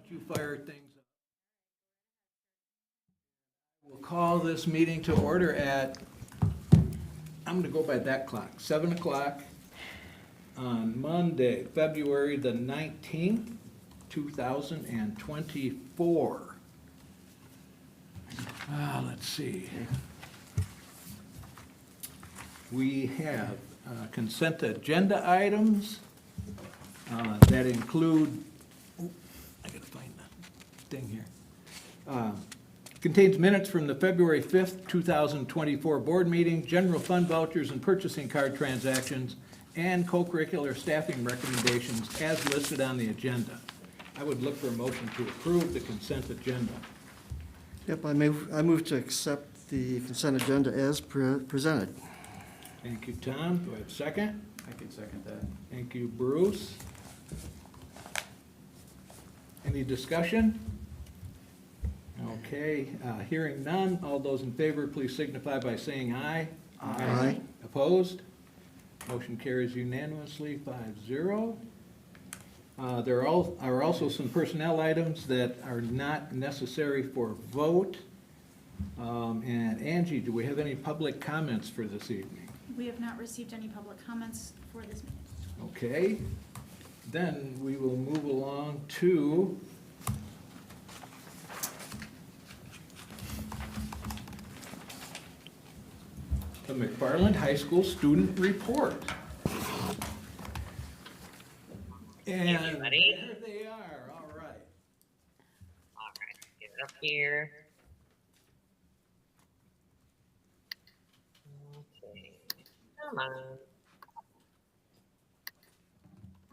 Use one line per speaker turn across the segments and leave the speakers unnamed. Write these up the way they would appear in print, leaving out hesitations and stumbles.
don't you fire things up. We'll call this meeting to order at, I'm going to go by that clock, 7 o'clock on Monday, February the 19th, 2024. Let's see. We have consent agenda items that include, I gotta find the thing here. Contains minutes from the February 5th, 2024 board meeting, general fund vouchers and purchasing card transactions, and co-curricular staffing recommendations as listed on the agenda. I would look for a motion to approve the consent agenda.
Yep, I move to accept the consent agenda as presented.
Thank you, Tom. Do I have a second?
I can second that.
Thank you, Bruce. Any discussion? Okay, hearing none. All those in favor, please signify by saying aye.
Aye.
Opposed? Motion carries unanimously, 5-0. There are also some personnel items that are not necessary for vote. And Angie, do we have any public comments for this evening?
We have not received any public comments for this meeting.
Okay, then we will move along to the McFarland High School student report. And
Everybody.
there they are, all right.
All right, get it up here. Okay, come on.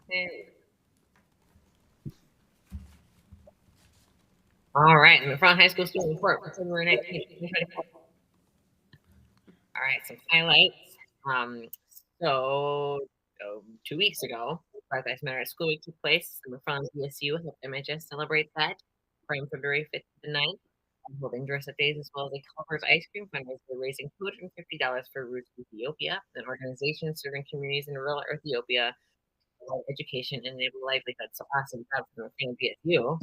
There we go. All right, McFarland High School student report for February 19th, 2024. All right, some highlights. So 2 weeks ago, Black Lives Matter School Week took place. The McFarland DSU helped MHS celebrate that from February 5th to 9th, holding dress-up days as well as a Culver's ice cream fundraiser, raising $250 for Roots Ethiopia, an organization serving communities in rural Ethiopia, education and enable livelihood. So awesome job for the DSU.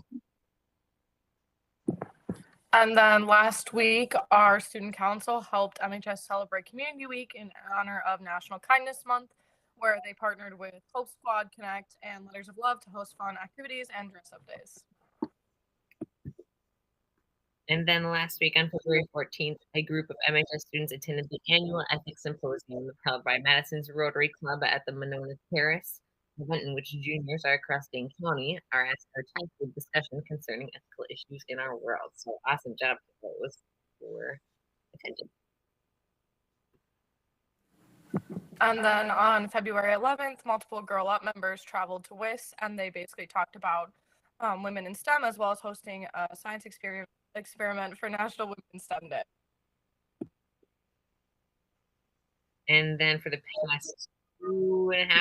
And then last week, our student council helped MHS celebrate Community Week in honor of National Kindness Month, where they partnered with Hope Squad Connect and Letters of Love to host fun activities and dress-up days.
And then last week on February 14th, a group of MHS students attended the annual Ethics Symposium held by Madison's Rotary Club at the Monona Terrace, event in which juniors across Dane County are asked for time for discussion concerning ethical issues in our world. So awesome job to those who were attending.
And then on February 11th, multiple Girl Up members traveled to WIS, and they basically talked about women in STEM, as well as hosting a science experiment for National Women in STEM Day.
And then for the past 2.5 weeks,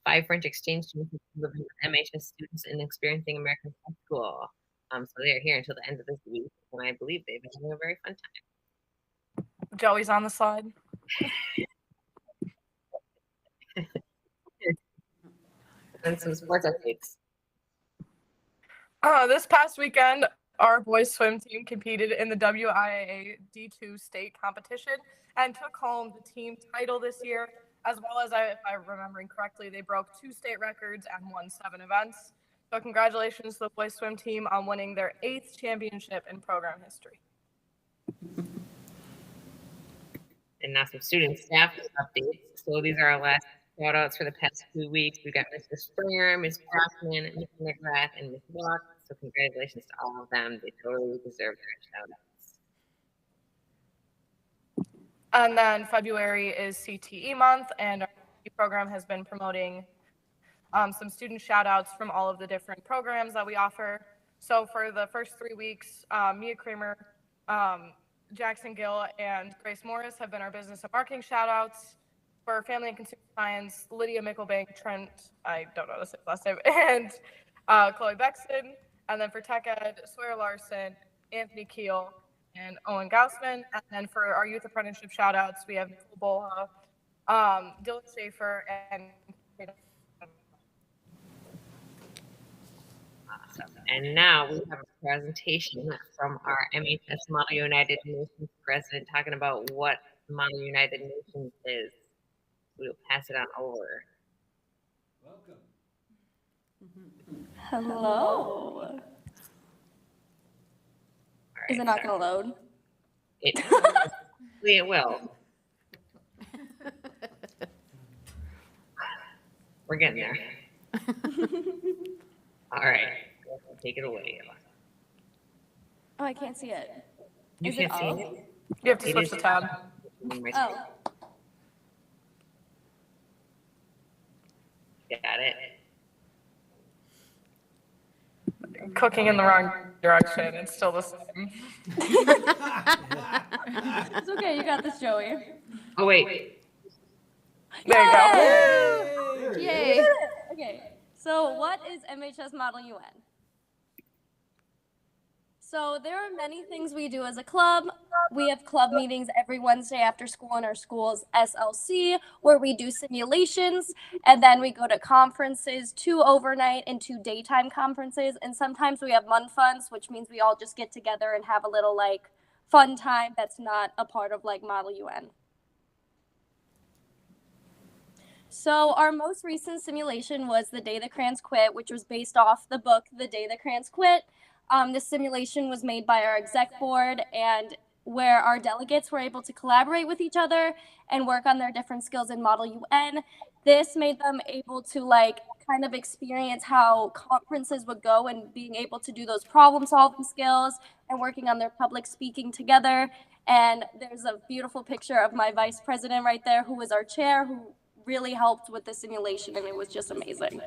5 French exchange students living with MHS students and experiencing American high school. So they're here until the end of this week, and I believe they've been having a very fun time.
Joey's on the slide.
And some sports updates.
This past weekend, our boys swim team competed in the WIAA D2 state competition and took home the team title this year, as well as, if I'm remembering correctly, they broke 2 state records and won 7 events. So congratulations to the boys swim team on winning their 8th championship in program history.
And now some student staff updates. So these are our last shout outs for the past 2 weeks. We've got Mr. Springer, Ms. Brockman, Ms. McGrath, and Ms. Walk. So congratulations to all of them. They totally deserve their shout outs.
And then February is CTE month, and our program has been promoting some student shout outs from all of the different programs that we offer. So for the first 3 weeks, Mia Kramer, Jackson Gill, and Grace Morris have been our business and marketing shout outs. For family and consumer science, Lydia Mickelbank, Trent, I don't know the last name, and Chloe Bexton. And then for tech ed, Sawyer Larson, Anthony Keel, and Owen Gaussman. And then for our youth apprenticeship shout outs, we have Nicole Boha, Dylan Schaefer, and
Awesome. And now we have a presentation from our MHS Model United Nations president talking about what Model United Nations is. We'll pass it on over.
Welcome.
Hello.
All
Is it
right,
not
sorry.
going to load?
It will. We're getting there. All right, take it away.
Oh, I can't see it.
You
Is it
can't see
up?
it?
You have to
It
switch
is
the tab.
on my
Oh,
screen. Got it.
Cooking in the wrong direction. It's still the same.
it's okay. You got this, Joey.
Oh, wait.
There you go.
There it
Yay.
is.
Okay. So, what is MHS Model UN? So, there are many things we do as a club. We have club meetings every Wednesday after school in our school's SLC, where we do simulations, and then we go to conferences, 2 overnight and 2 daytime conferences, and sometimes we have Mun Funds, which means we all just get together and have a little like fun time that's not a part of like Model UN. So our most recent simulation was The Day the Crayons Quit, which was based off the book The Day the Crayons Quit. This simulation was made by our exec board, and where our delegates were able to collaborate with each other and work on their different skills in Model UN. This made them able to like kind of experience how conferences would go and being able to do those problem solving skills and working on their public speaking together. And there's a beautiful picture of my vice president right there, who was our chair, who really helped with the simulation, and it was just amazing.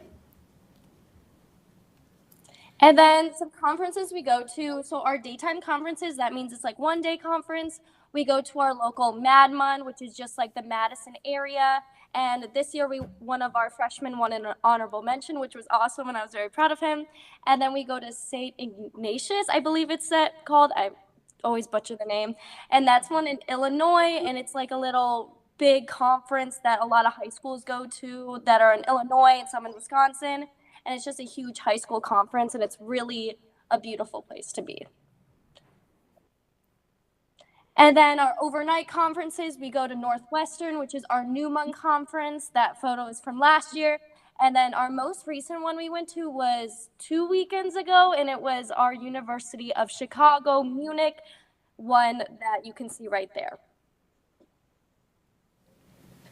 And then some conferences we go to. So our daytime conferences, that means it's like 1 day conference. We go to our local MadMun, which is just like the Madison area. And this year, one of our freshmen won an honorable mention, which was awesome, and I was very proud of him. And then we go to St. Ignatius, I believe it's called. I always butcher the name. And that's one in Illinois, and it's like a little big conference that a lot of high schools go to that are in Illinois and some in Wisconsin. And it's just a huge high school conference, and it's really a beautiful place to be. And then our overnight conferences, we go to Northwestern, which is our New Monk conference. That photo is from last year. And then our most recent one we went to was 2 weekends ago, and it was our University of Chicago, Munich one that you can see right there.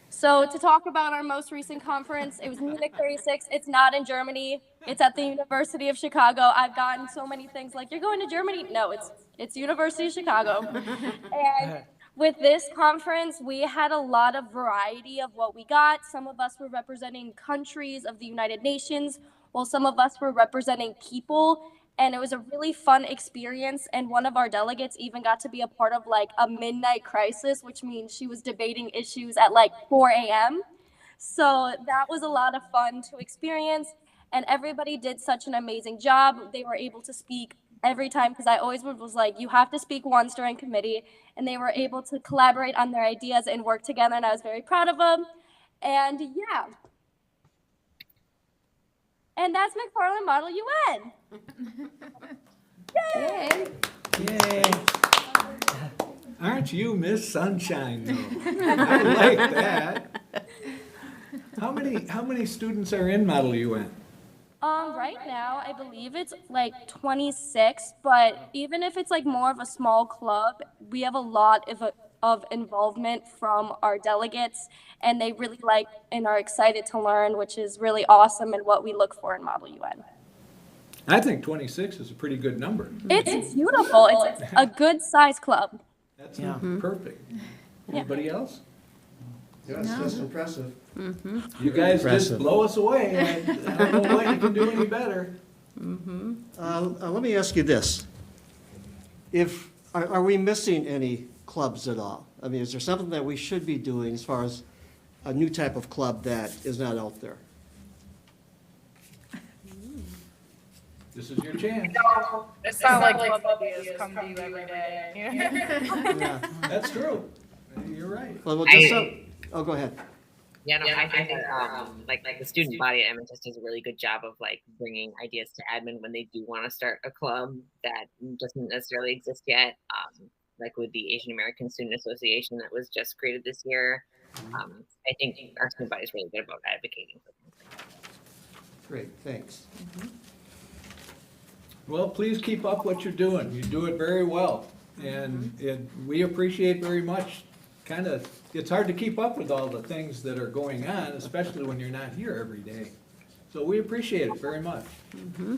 So to talk about our most recent conference, it was Munich 36. It's not in Germany. It's at the University of Chicago. I've gotten so many things like, you're going to Germany? No, it's University of Chicago. And with this conference, we had a lot of variety of what we got. Some of us were representing countries of the United Nations, while some of us were representing people. And it was a really fun experience, and one of our delegates even got to be a part of like a midnight crisis, which means she was debating issues at like 4 a.m. So that was a lot of fun to experience, and everybody did such an amazing job. They were able to speak every time, because I always was like, you have to speak once during committee, and they were able to collaborate on their ideas and work together, and I was very proud of them. And yeah. And that's McFarland Model UN. Yay!
Yay. Aren't you Miss Sunshine, though? I like that. How many students are in Model UN?
Right now, I believe it's like 26, but even if it's like more of a small club, we have a lot of involvement from our delegates, and they really like and are excited to learn, which is really awesome and what we look for in Model UN.
I think 26 is a pretty good number.
It's beautiful. It's a good size club.
That's perfect. Anybody else?
Yeah, it's just impressive.
You guys just
Impressive.
blow us away. I don't know what you can do any better.
Let me ask you this. Are we missing any clubs at all? I mean, is there something that we should be doing as far as a new type of club that is not out there?
This is your chance.
It's not like club ideas come to you every day.
Yeah.
That's true. You're right.
Well, just go ahead.
Yeah, no, I think that, like the student body at MHS does a really good job of like bringing ideas to admin when they do want to start a club that doesn't necessarily exist yet. Like with the Asian American Student Association that was just created this year. I think our student body is really good about advocating for things like that.
Great, thanks.
Well, please keep up what you're doing. You do it very well. And we appreciate very much, it's hard to keep up with all the things that are going on, especially when you're not here every day. So we appreciate it very much.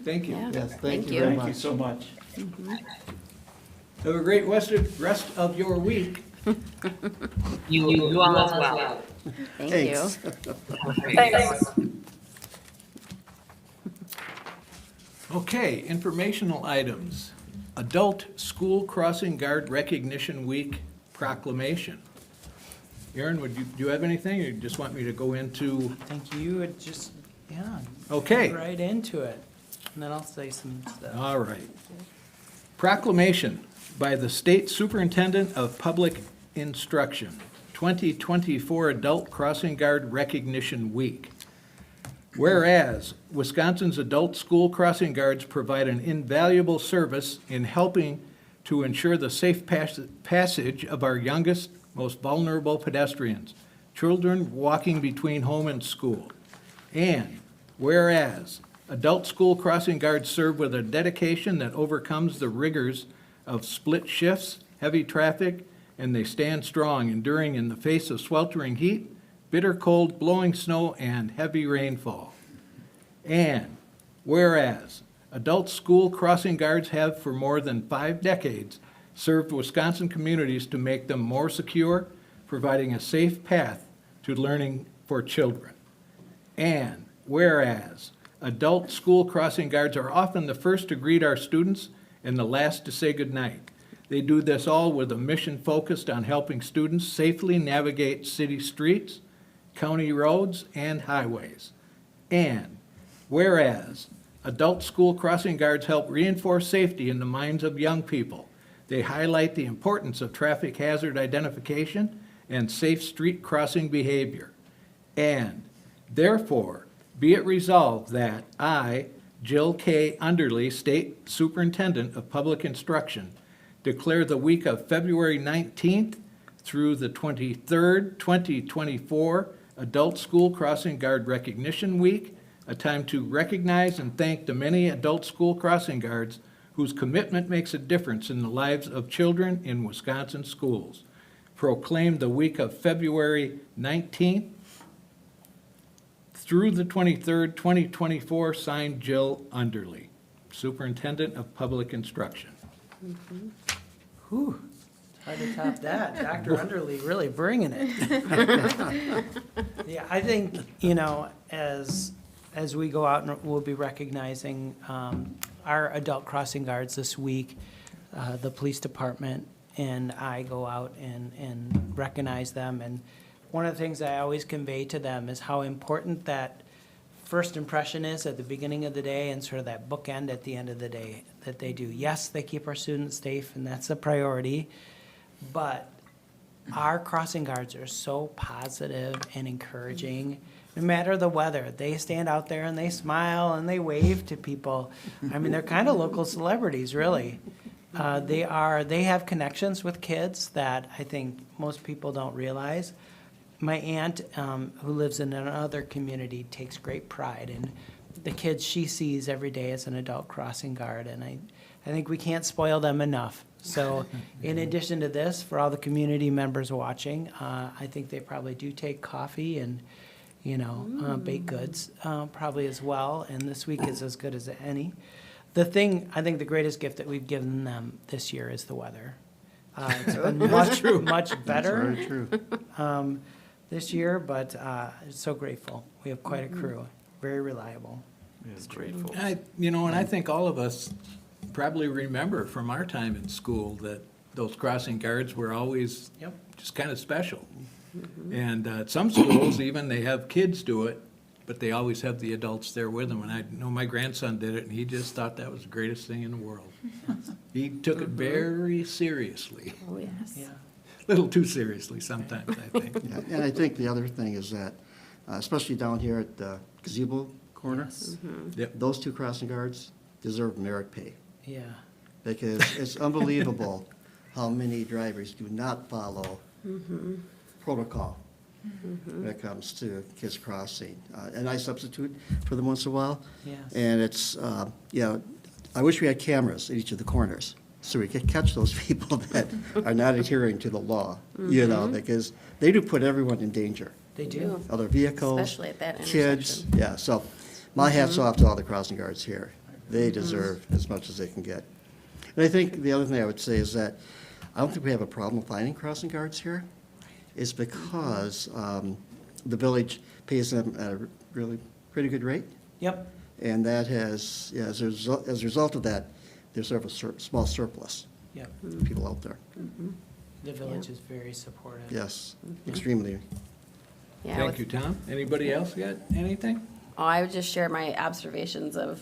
Thank you.
Yeah.
Yes,
Thank
thank you
you.
very
Thank you
much.
so much.
Have a great rest of your week.
You all as well.
Thank you.
Thanks.
Thanks.
Okay, informational items. Adult School Crossing Guard Recognition Week proclamation. Aaron, do you have anything, or you just want me to go into?
Think you would just, yeah.
Okay.
Right into it. And then I'll say some stuff.
All right. Proclamation by the State Superintendent of Public Instruction, 2024 Adult Crossing Guard Recognition Week. Whereas Wisconsin's adult school crossing guards provide an invaluable service in helping to ensure the safe passage of our youngest, most vulnerable pedestrians, children walking between home and school. And whereas adult school crossing guards serve with a dedication that overcomes the rigors of split shifts, heavy traffic, and they stand strong, enduring in the face of sweltering heat, bitter cold, blowing snow, and heavy rainfall. And whereas adult school crossing guards have for more than 5 decades served Wisconsin communities to make them more secure, providing a safe path to learning for children. And whereas adult school crossing guards are often the first to greet our students and the last to say goodnight. They do this all with a mission focused on helping students safely navigate city streets, county roads, and highways. And whereas adult school crossing guards help reinforce safety in the minds of young people, they highlight the importance of traffic hazard identification and safe street crossing behavior. And therefore, be it resolved that I, Jill K. Underly, State Superintendent of Public Instruction, declare the week of February 19th through the 23rd, 2024 Adult School Crossing Guard Recognition Week, a time to recognize and thank the many adult school crossing guards whose commitment makes a difference in the lives of children in Wisconsin schools. Proclaim the week of February 19th through the 23rd, 2024, signed Jill Underly, Superintendent of Public Instruction.
Whew, it's hard to top that. Dr. Underly really bringing it. Yeah, I think, as we go out and we'll be recognizing our adult crossing guards this week, the police department and I go out and recognize them. And one of the things I always convey to them is how important that first impression is at the beginning of the day and sort of that bookend at the end of the day that they do. Yes, they keep our students safe, and that's a priority, but our crossing guards are so positive and encouraging. No matter the weather, they stand out there and they smile and they wave to people. I mean, they're kind of local celebrities, really. They have connections with kids that I think most people don't realize. My aunt, who lives in another community, takes great pride in the kids she sees every day as an adult crossing guard, and I think we can't spoil them enough. So in addition to this, for all the community members watching, I think they probably do take coffee and, baked goods probably as well, and this week is as good as any. I think the greatest gift that we've given them this year is the weather. It's been much better.
That's very true.
This year, but so grateful. We have quite a crew, very reliable.
It's grateful.
And I think all of us probably remember from our time in school that those crossing guards were always
Yep.
just kind of special. And at some schools, even, they have kids do it, but they always have the adults there with them. And I know my grandson did it, and he just thought that was the greatest thing in the world. He took it very seriously,
Oh, yes.
Yeah.
a little too seriously sometimes, I think.
Yeah, and I think the other thing is that especially down here at the gazebo corner.
Yep.
Those two crossing guards deserve merit pay,
Yeah.
because it's unbelievable how many drivers do not follow protocol when it comes to kids crossing. And I substitute for them once in a while.
Yes.
And it's, I wish we had cameras at each of the corners, so we could catch those people that are not adhering to the law, because they do put everyone in danger.
They do.
Other vehicles,
Especially at that
kids.
intersection.
Yeah, so my hat's off to all the crossing guards here. They deserve as much as they can get. And I think the other thing I would say is that I don't think we have a problem finding crossing guards here. It's because the village pays them at a really pretty good rate.
Yep.
And that has, as a result of that, there's sort of a small surplus
Yep.
of people out there.
The village is very supportive.
Yes, extremely.
Yeah,
Thank you, Tom. Anybody else got anything?
Oh, I would just share my observations of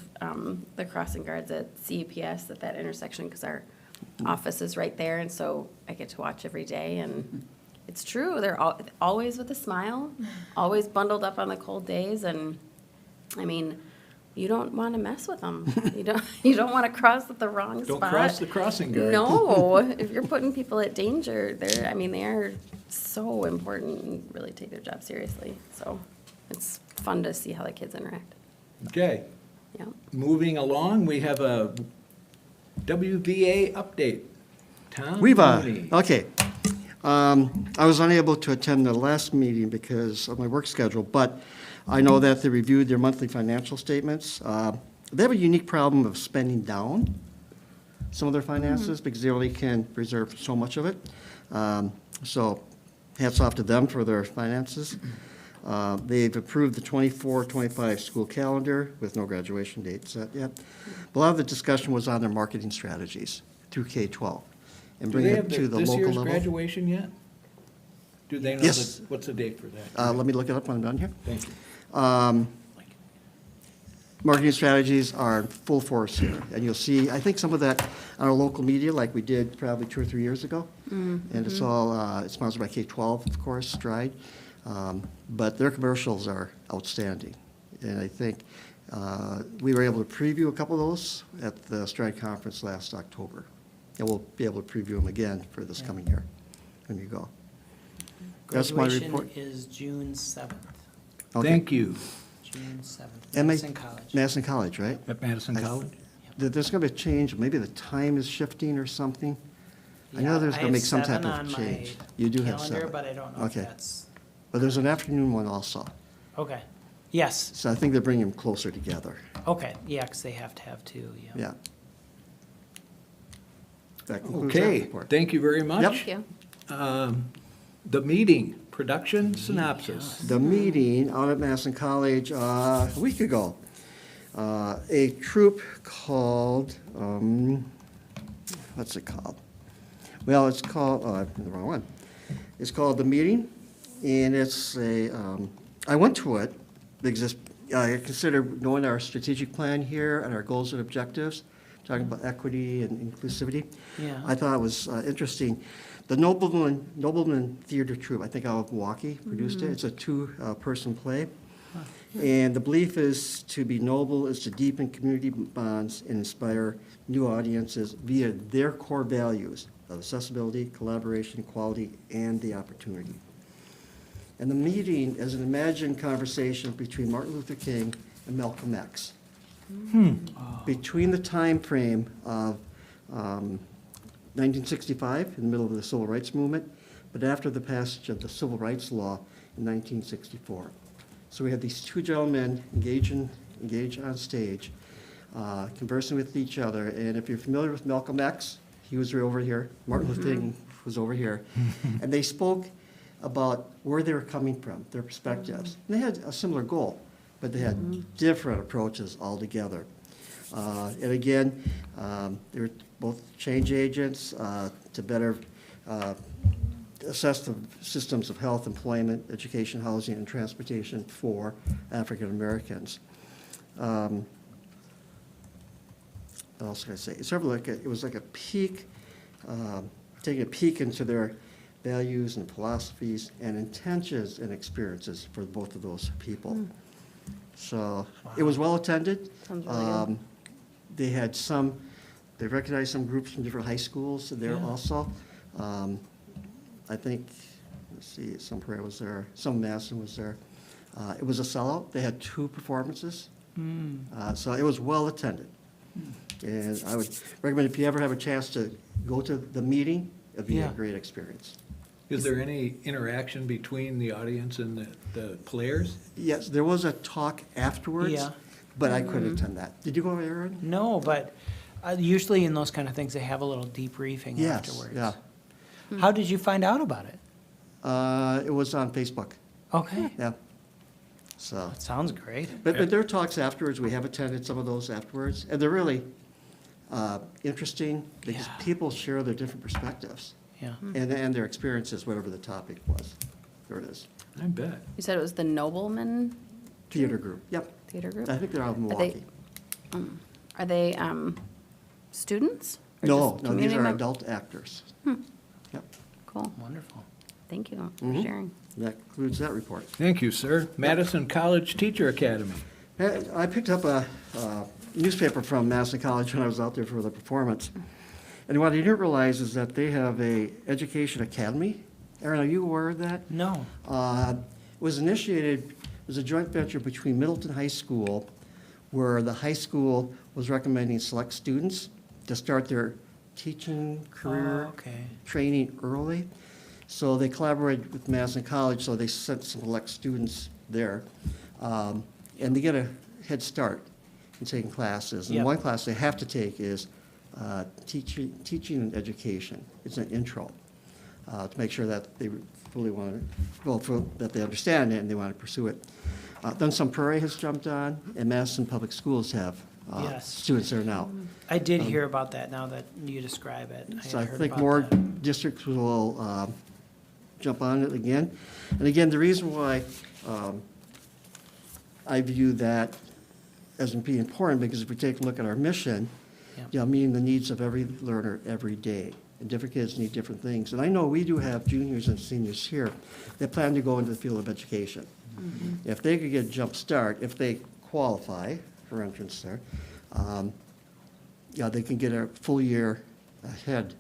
the crossing guards at CEPS at that intersection, because our office is right there, and so I get to watch every day, and it's true, they're always with a smile, always bundled up on the cold days, and, I mean, you don't want to mess with them. You don't want to cross at the wrong spot.
Don't cross the crossing guard.
No, if you're putting people at danger, they are so important and really take their job seriously, so it's fun to see how the kids interact.
Okay,
Yeah.
moving along, we have a WVA update. Tom
We've,
Mooney.
okay. I was unable to attend the last meeting because of my work schedule, but I know that they reviewed their monthly financial statements. They have a unique problem of spending down some of their finances because they only can reserve so much of it. So hats off to them for their finances. They've approved the 24-25 school calendar with no graduation date set yet. But a lot of the discussion was on their marketing strategies through K-12 and
Do
bring
they
it
have
to the
this
local
year's
level.
graduation yet? Do they know
Yes.
what's the date for that?
Let me look it up when I'm done here.
Thank you.
Marketing strategies are in full force here, and you'll see, I think, some of that on our local media, like we did probably 2 or 3 years ago. And it's all, it's sponsored by K-12, of course, Stride. But their commercials are outstanding. And I think we were able to preview a couple of those at the Stride Conference last October. And we'll be able to preview them again for this coming year when you go. That's my
Graduation
report.
is June 7th.
Okay.
Thank you.
June 7th.
And
Madison College.
Madison College, right?
At Madison
I-
College?
There's going to be a change, maybe the time is shifting or something. I know
Yeah,
there's going to
have
make some type
7
of
on my
change. You do have
calendar,
7.
but I don't know if
Okay.
that's,
But there's an afternoon one also.
okay. Yes,
So I think they're bringing them closer together.
okay, yeah, because they have to have 2, yeah.
Yeah. That concludes that
Okay,
report.
thank you very much.
Thank you.
The meeting, production synopsis.
The meeting out at Madison College a week ago, a troupe called, what's it called? Well, it's called, the wrong one. It's called The Meeting, and it's I went to it because I considered knowing our strategic plan here and our goals and objectives, talking about equity and inclusivity.
Yeah.
I thought it was interesting. The Nobleman Theater Troupe, I think out of Milwaukee, produced it. It's a 2-person play. And the belief is to be noble is to deepen community bonds and inspire new audiences via their core values of accessibility, collaboration, equality, and the opportunity. And the meeting is an imagined conversation between Martin Luther King and Malcolm X. Between the time frame of 1965, in the middle of the Civil Rights Movement, but after the passage of the Civil Rights Law in 1964. So we had these 2 gentlemen engage on stage, conversing with each other. And if you're familiar with Malcolm X, he was over here. Martin Luther King was over here. And they spoke about where they were coming from, their perspectives. And they had a similar goal, but they had different approaches altogether. And again, they were both change agents to better assess the systems of health, employment, education, housing, and transportation for African Americans. What else can I say? It's sort of like it was like a peek, taking a peek into their values and philosophies and intentions and experiences for both of those people. So it was well attended.
Sounds really good.
They had they recognized some groups from different high schools there also. I think, let's see, some Prairie was there, some Madison was there. It was a sellout. They had 2 performances. So it was well attended. And I would recommend if you ever have a chance to go to the meeting, it'd be a
Yeah.
great experience.
Is there any interaction between the audience and the players?
Yes, there was a talk afterwards,
Yeah.
but I couldn't attend that. Did you go, Aaron?
No, but usually in those kind of things, they have a little debriefing
Yes,
afterwards.
yeah.
How did you find out about it?
It was on Facebook,
Okay,
yeah. So,
that sounds great.
but there are talks afterwards. We have attended some of those afterwards, and they're really interesting because
Yeah.
people share their different perspectives
Yeah.
and their experiences, whatever the topic was. There it is.
I bet.
You said it was the Nobleman
Theater group, yep.
Theater Group?
I think they're out of Milwaukee.
Are they students? Or
No,
just
no, these
community
are
mem-
adult actors. Yep,
Cool.
Wonderful.
Thank you for
Mhm.
sharing.
that concludes that report.
Thank you, sir. Madison College Teacher Academy.
I picked up a newspaper from Madison College when I was out there for the performance. And what I didn't realize is that they have a education academy. Aaron, are you aware of that?
No.
It was initiated, it was a joint venture between Middleton High School, where the high school was recommending select students to start their teaching career
Oh, okay.
training early. So they collaborated with Madison College, so they sent some select students there. And they get a head start in taking classes. And
Yep.
one class they have to take is teaching and education. It's an intro to make sure that they fully want to, that they understand it and they want to pursue it. Then some Prairie has jumped on, and Madison Public Schools have
Yes.
students there now.
I did hear about that now that you describe it.
So I
had heard
think
about
more
that.
districts will jump on it again. And again, the reason why I view that as being important, because if we take a look at our mission,
Yep.
meeting the needs of every learner every day. And different kids need different things. And I know we do have juniors and seniors here that plan to go into the field of education. If they could get a jump start, if they qualify for entrance there, they can get a full year ahead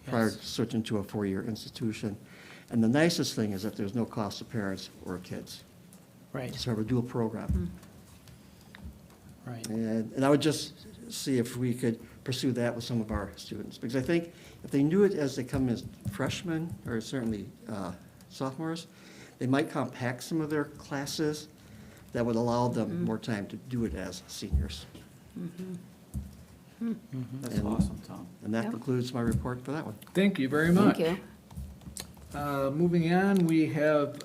prior
Yes.
to switching to a 4-year institution. And the nicest thing is that there's no cost to parents or kids.
Right,
So we have a dual program.
right.
And I would just see if we could pursue that with some of our students. Because I think if they knew it as they come as freshmen, or certainly sophomores, they might compact some of their classes that would allow them more time to do it as seniors.
That's
And-
awesome, Tom.
And that
Yep.
concludes my report for that one.
Thank you very much.
Thank you.
Moving on, we have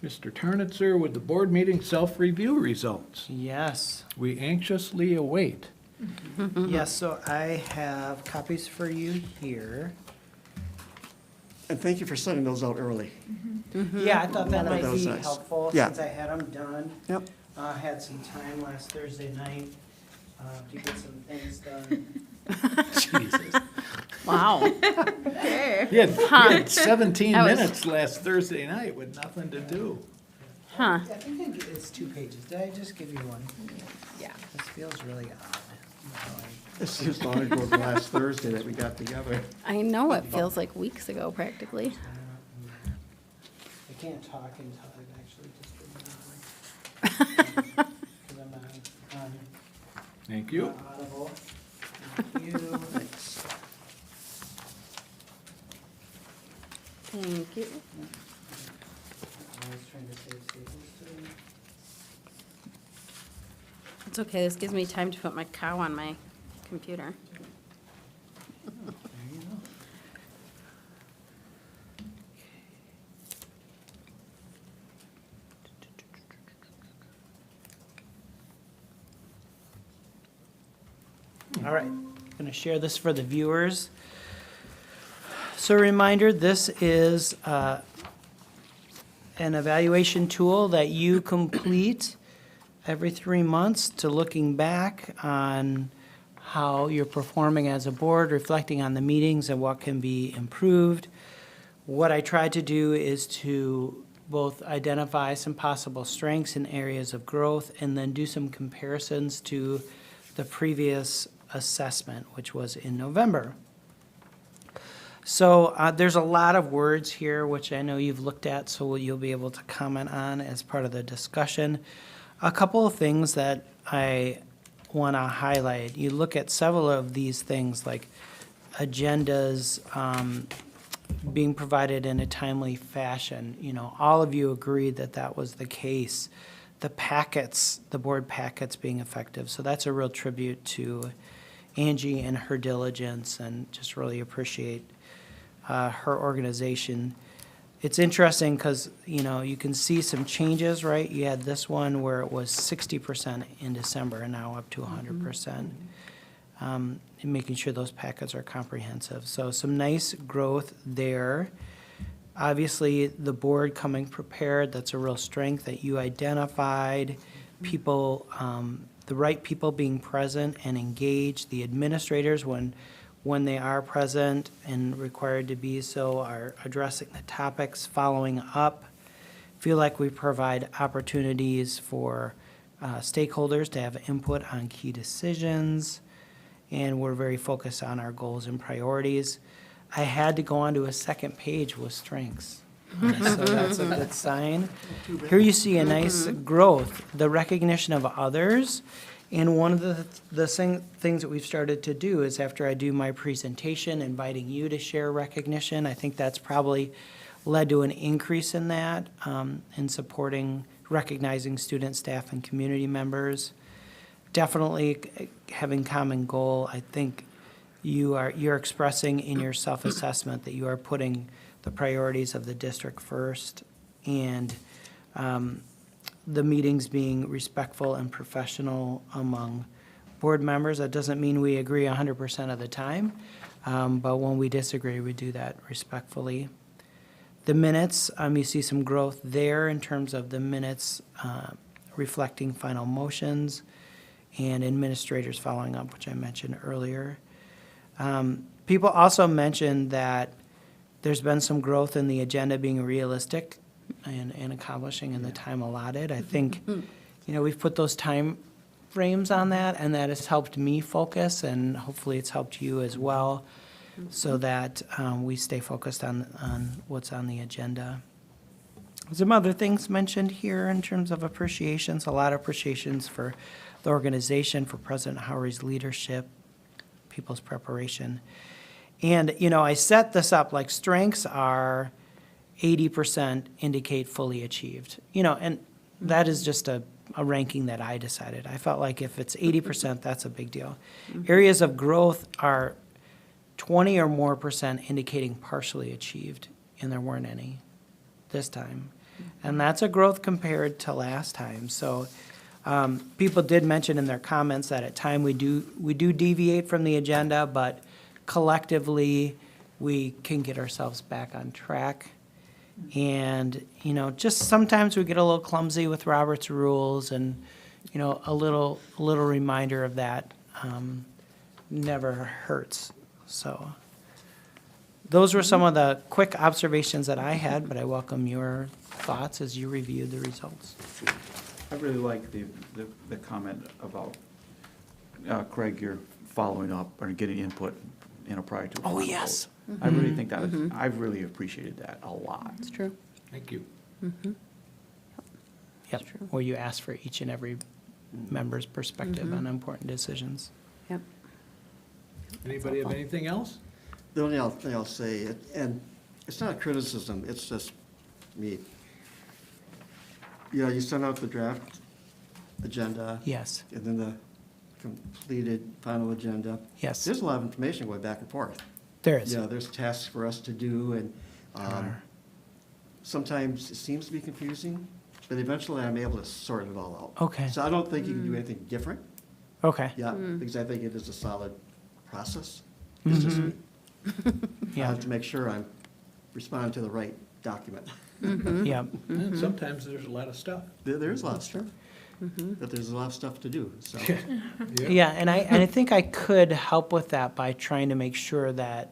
Mr. Tarnitzer with the board meeting self-review results.
Yes.
We anxiously await.
Yes, so I have copies for you here.
And thank you for sending those out early.
Yeah, I thought that
That
might
was
be
nice.
helpful
Yeah.
since I had them done.
Yep.
Had some time last Thursday night to get some things done.
Jesus.
Wow.
You had 17
That was-
minutes last Thursday night with nothing to do.
Huh.
I think it's 2 pages. Did I just give you one?
Yeah.
This feels really odd.
It seems long ago the last Thursday that we got together.
I know it feels like weeks ago practically.
I can't talk until I've actually just been moving. 'Cause I'm on
Thank you.
Audible. Thank you.
Thanks.
Thank you.
I was trying to save staples today.
It's okay. This gives me time to put my cow on my computer.
There you go. All right, going to share this for the viewers. So a reminder, this is an evaluation tool that you complete every 3 months to looking back on how you're performing as a board, reflecting on the meetings and what can be improved. What I tried to do is to both identify some possible strengths and areas of growth and then do some comparisons to the previous assessment, which was in November. So there's a lot of words here, which I know you've looked at, so you'll be able to comment on as part of the discussion. A couple of things that I want to highlight. You look at several of these things like agendas being provided in a timely fashion. You know, all of you agreed that that was the case. The packets, the board packets being effective. So that's a real tribute to Angie and her diligence, and just really appreciate her organization. It's interesting because, you know, you can see some changes, right? You had this one where it was 60% in December and now up to 100%. And making sure those packets are comprehensive. So some nice growth there. Obviously, the board coming prepared, that's a real strength that you identified. People, the right people being present and engaged. The administrators, when they are present and required to be so, are addressing the topics, following up. Feel like we provide opportunities for stakeholders to have input on key decisions, and we're very focused on our goals and priorities. I had to go on to a second page with strengths. So that's a good sign. Here you see a nice growth, the recognition of others. And one of the things that we've started to do is after I do my presentation, inviting you to share recognition. I think that's probably led to an increase in that, in supporting, recognizing student, staff, and community members. Definitely having common goal. I think you're expressing in your self-assessment that you are putting the priorities of the district first, and the meetings being respectful and professional among board members. That doesn't mean we agree 100% of the time, but when we disagree, we do that respectfully. The minutes, you see some growth there in terms of the minutes reflecting final motions and administrators following up, which I mentioned earlier. People also mentioned that there's been some growth in the agenda being realistic and accomplishing in the time allotted. I think, you know, we've put those time frames on that, and that has helped me focus, and hopefully it's helped you as well, so that we stay focused on what's on the agenda. Some other things mentioned here in terms of appreciations, a lot of appreciations for the organization, for President Howry's leadership, people's preparation. And, you know, I set this up like strengths are 80% indicate fully achieved. You know, and that is just a ranking that I decided. I felt like if it's 80%, that's a big deal. Areas of growth are 20 or more % indicating partially achieved, and there weren't any this time. And that's a growth compared to last time. So people did mention in their comments that at time we do deviate from the agenda, but collectively we can get ourselves back on track. And, you know, just sometimes we get a little clumsy with Robert's rules, and, you know, a little reminder of that never hurts. So those were some of the quick observations that I had, but I welcome your thoughts as you review the results.
I really like the comment about, Craig, you're following up or getting input, you know, prior to.
Oh, yes.
I really think that, I've really appreciated that a lot.
It's true.
Thank you.
Yep, where you ask for each and every member's perspective on important decisions.
Yep.
Anybody have anything else?
The only thing I'll say, and it's not a criticism, it's just me. You know, you send out the draft agenda.
Yes,
And then the completed final agenda.
yes,
There's a lot of information going back and forth.
there is.
You know, there's tasks for us to do, and sometimes it seems to be confusing, but eventually I'm able to sort it all out.
Okay.
So I don't think you can do anything different,
Okay,
because I think it is a solid process. It's just me. I
yeah,
have to make sure I'm responding to the right document.
yeah.
And sometimes there's a lot of stuff.
There is a lot of stuff, but there's a lot of stuff to do, so.
Yeah, and I think I could help with that by trying to make sure that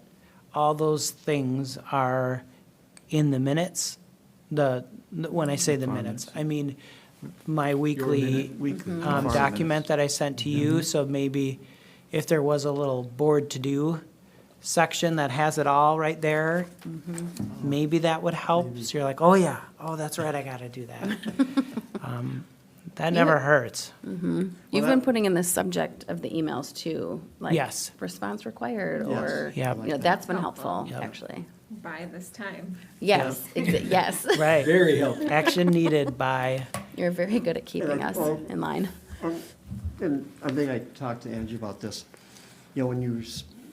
all those things are in the minutes, when I say the minutes, I mean my weekly document that I sent to you, so maybe if there was a little board to-do section that has it all right there, maybe that would help, so you're like, oh yeah, oh, that's right, I gotta do that. That never hurts.
You've been putting in the subject of the emails too, like
Yes.
response required, or,
Yep.
you know, that's been helpful,
Yep.
actually.
By this time.
Yes, yes.
Right,
Very helpful.
action needed by,
You're very good at keeping us in line.
And I think I talked to Angie about this. You know,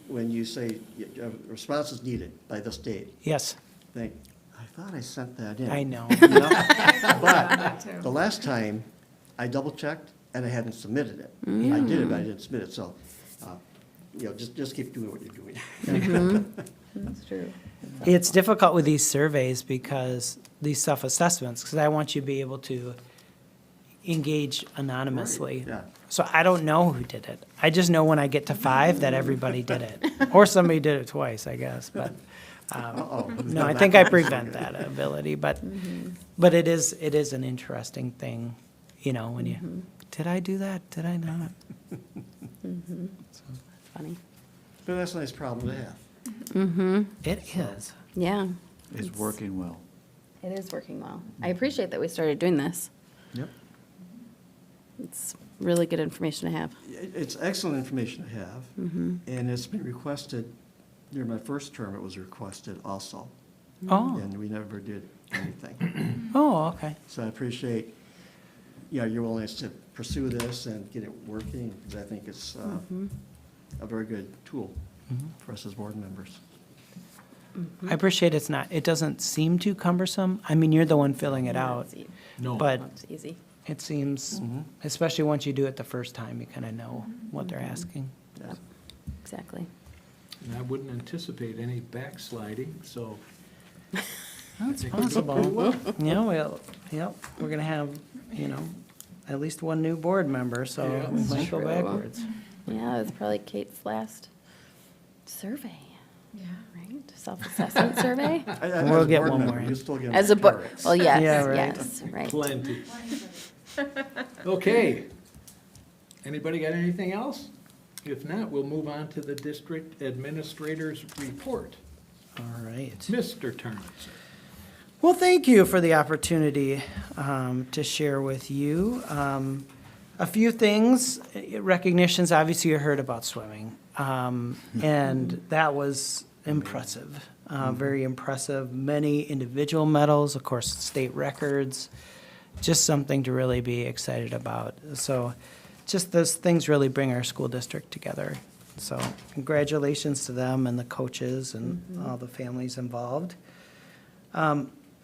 when you say a response is needed by this date,
yes,
think, I thought I sent that in.
I know.
You know? But the last time, I double-checked and I hadn't submitted it. I did it, but I didn't submit it, so, you know, just keep doing what you're doing.
That's true.
It's difficult with these surveys because these self-assessments, because I want you to be able to engage anonymously.
Yeah.
So I don't know who did it. I just know when I get to 5 that everybody did it. Or somebody did it twice, I guess, but, no, I think I prevent that ability, but it is an interesting thing, you know, when you, did I do that? Did I not?
Funny.
But that's a nice problem to have.
It is.
Yeah,
It's working well.
it is working well. I appreciate that we started doing this.
Yep.
It's really good information to have.
It's excellent information to have, and it's been requested, during my first term, it was requested also,
Oh,
and we never did anything.
oh, okay.
So I appreciate, you know, your willingness to pursue this and get it working, because I think it's a very good tool for us as board members.
I appreciate it doesn't seem too cumbersome. I mean, you're the one filling it out,
It's e-
No.
but
It's easy.
it seems, especially once you do it the first time, you kind of know what they're asking.
Yes.
Exactly.
And I wouldn't anticipate any backsliding, so.
That's
think we'll do pretty
possible.
well.
Yeah, well, yep, we're gonna have, you know, at least one new board member, so
Yeah.
we might go
True.
backwards.
Yeah, it's probably Kate's last survey,
Yeah.
right? Self-assessment survey?
We'll
As a
get
board
one
member,
more in.
you still get
As a book,
carrots.
well, yes,
Yeah, right.
yes, right.
Plenty. Okay. Anybody got anything else? If not, we'll move on to the district administrator's report.
All right.
Mr. Turner.
Well, thank you for the opportunity to share with you. A few things, recognitions, obviously you heard about swimming, and that was impressive, very impressive. Many individual medals, of course, state records, just something to really be excited about. So just those things really bring our school district together. So congratulations to them and the coaches and all the families involved.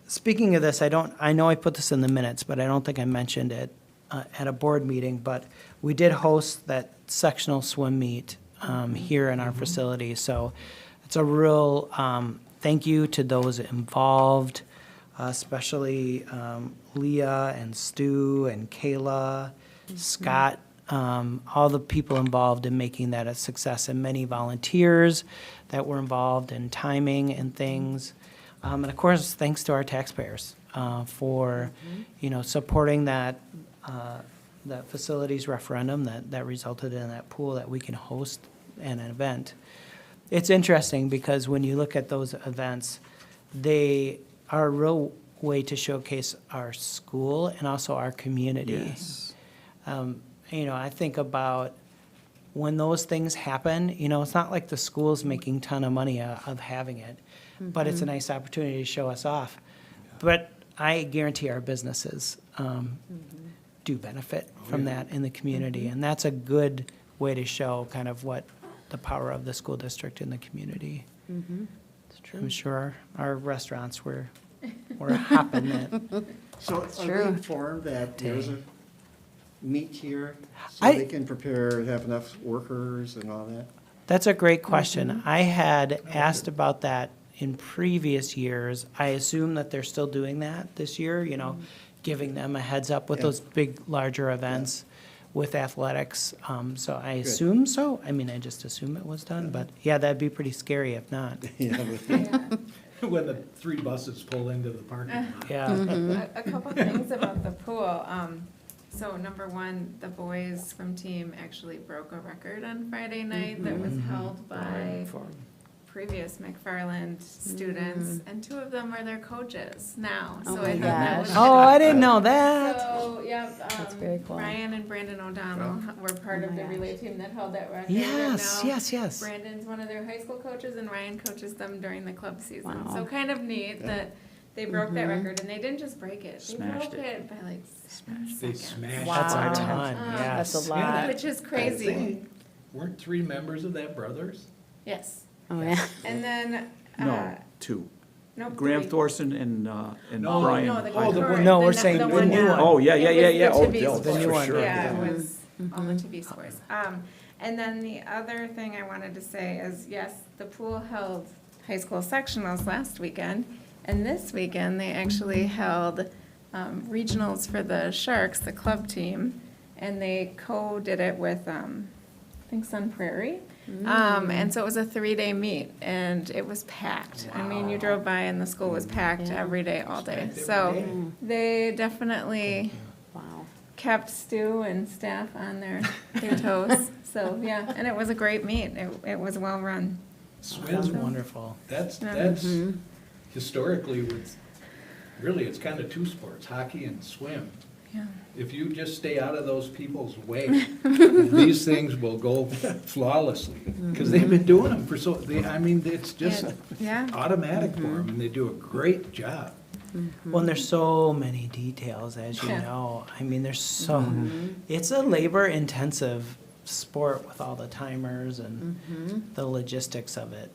Speaking of this, I know I put this in the minutes, but I don't think I mentioned it at a board meeting, but we did host that sectional swim meet here in our facility. So it's a real thank you to those involved, especially Leah and Stu and Kayla, Scott, all the people involved in making that a success, and many volunteers that were involved in timing and things. And of course, thanks to our taxpayers for, you know, supporting that facilities referendum that resulted in that pool that we can host an event. It's interesting because when you look at those events, they are a real way to showcase our school and also our community.
Yes.
You know, I think about when those things happen, you know, it's not like the school's making ton of money of having it, but it's a nice opportunity to show us off. But I guarantee our businesses do benefit from that in the community, and that's a good way to show kind of what the power of the school district in the community.
It's true.
I'm sure our restaurants were hopping that.
So are
true.
they informed that there's a meet here, so
I-
they can prepare, have enough workers and all that?
That's a great question. I had asked about that in previous years. I assume that they're still doing that this year, you know, giving them a heads up with
Yeah.
those big, larger events with athletics. So I assume so. I mean, I just assume it was done, but yeah, that'd be pretty scary if not.
Yeah, but-
when the 3 buses pull into the parking lot.
Yeah.
A couple things about the pool. So number one, the boys from team actually broke a record on Friday night that was held by previous McFarland students, and 2 of them are their coaches now.
Oh
So
my
I thought that was
gosh.
Oh, I didn't know that.
So, yeah,
That's very cool.
Ryan and Brandon O'Donnell were part
Oh
of
my
the
gosh.
relay team that held that record.
Yes,
and now
yes.
Brandon's one of their high school coaches, and Ryan coaches them during the club season.
Wow.
So kind of neat that they broke that record, and they didn't just break it; they
Smashed
broke
it.
it by like 7
They
seconds.
smashed.
Wow.
That's a
it.
ton, yes.
That's a lot.
Which is crazy.
Weren't 3 members of that brothers?
Yes.
Oh, yeah.
And then,
No, 2.
no,
Graham
3.
Thorson and
No,
Brian.
No, the
Oh, the
current-
No, we're
the
saying the
one
new
now.
one.
Oh, yeah,
It
yeah,
was
yeah,
the
yeah. Oh,
Tibby
the
scores.
new one.
sure.
Yeah, it
Yeah.
was all the Tibby scores. And then the other thing I wanted to say is, yes, the pool held high school sectionals last weekend, and this weekend they actually held regionals for the Sharks, the club team, and they co-did it with, I think Sun Prairie. And so it was a 3-day meet, and it was packed. I mean, you drove by and the school was packed
Yeah.
every day, all day.
Packed every
So
day.
they definitely
Wow.
kept Stu and staff on their toes. So, yeah, and it was a great meet. It was well run.
That's
Swim's
wonderful.
That's
Mm-hmm.
historically, really, it's kind of 2 sports, hockey and swim.
Yeah.
If you just stay out of those people's way, these things will go flawlessly, because they've been doing them for it's just
Yeah.
automatic for them, and they do a great job.
Well, and there's so many details, as you
Yeah.
know. I mean, there's so, it's a labor-intensive sport with all the timers and the logistics of it.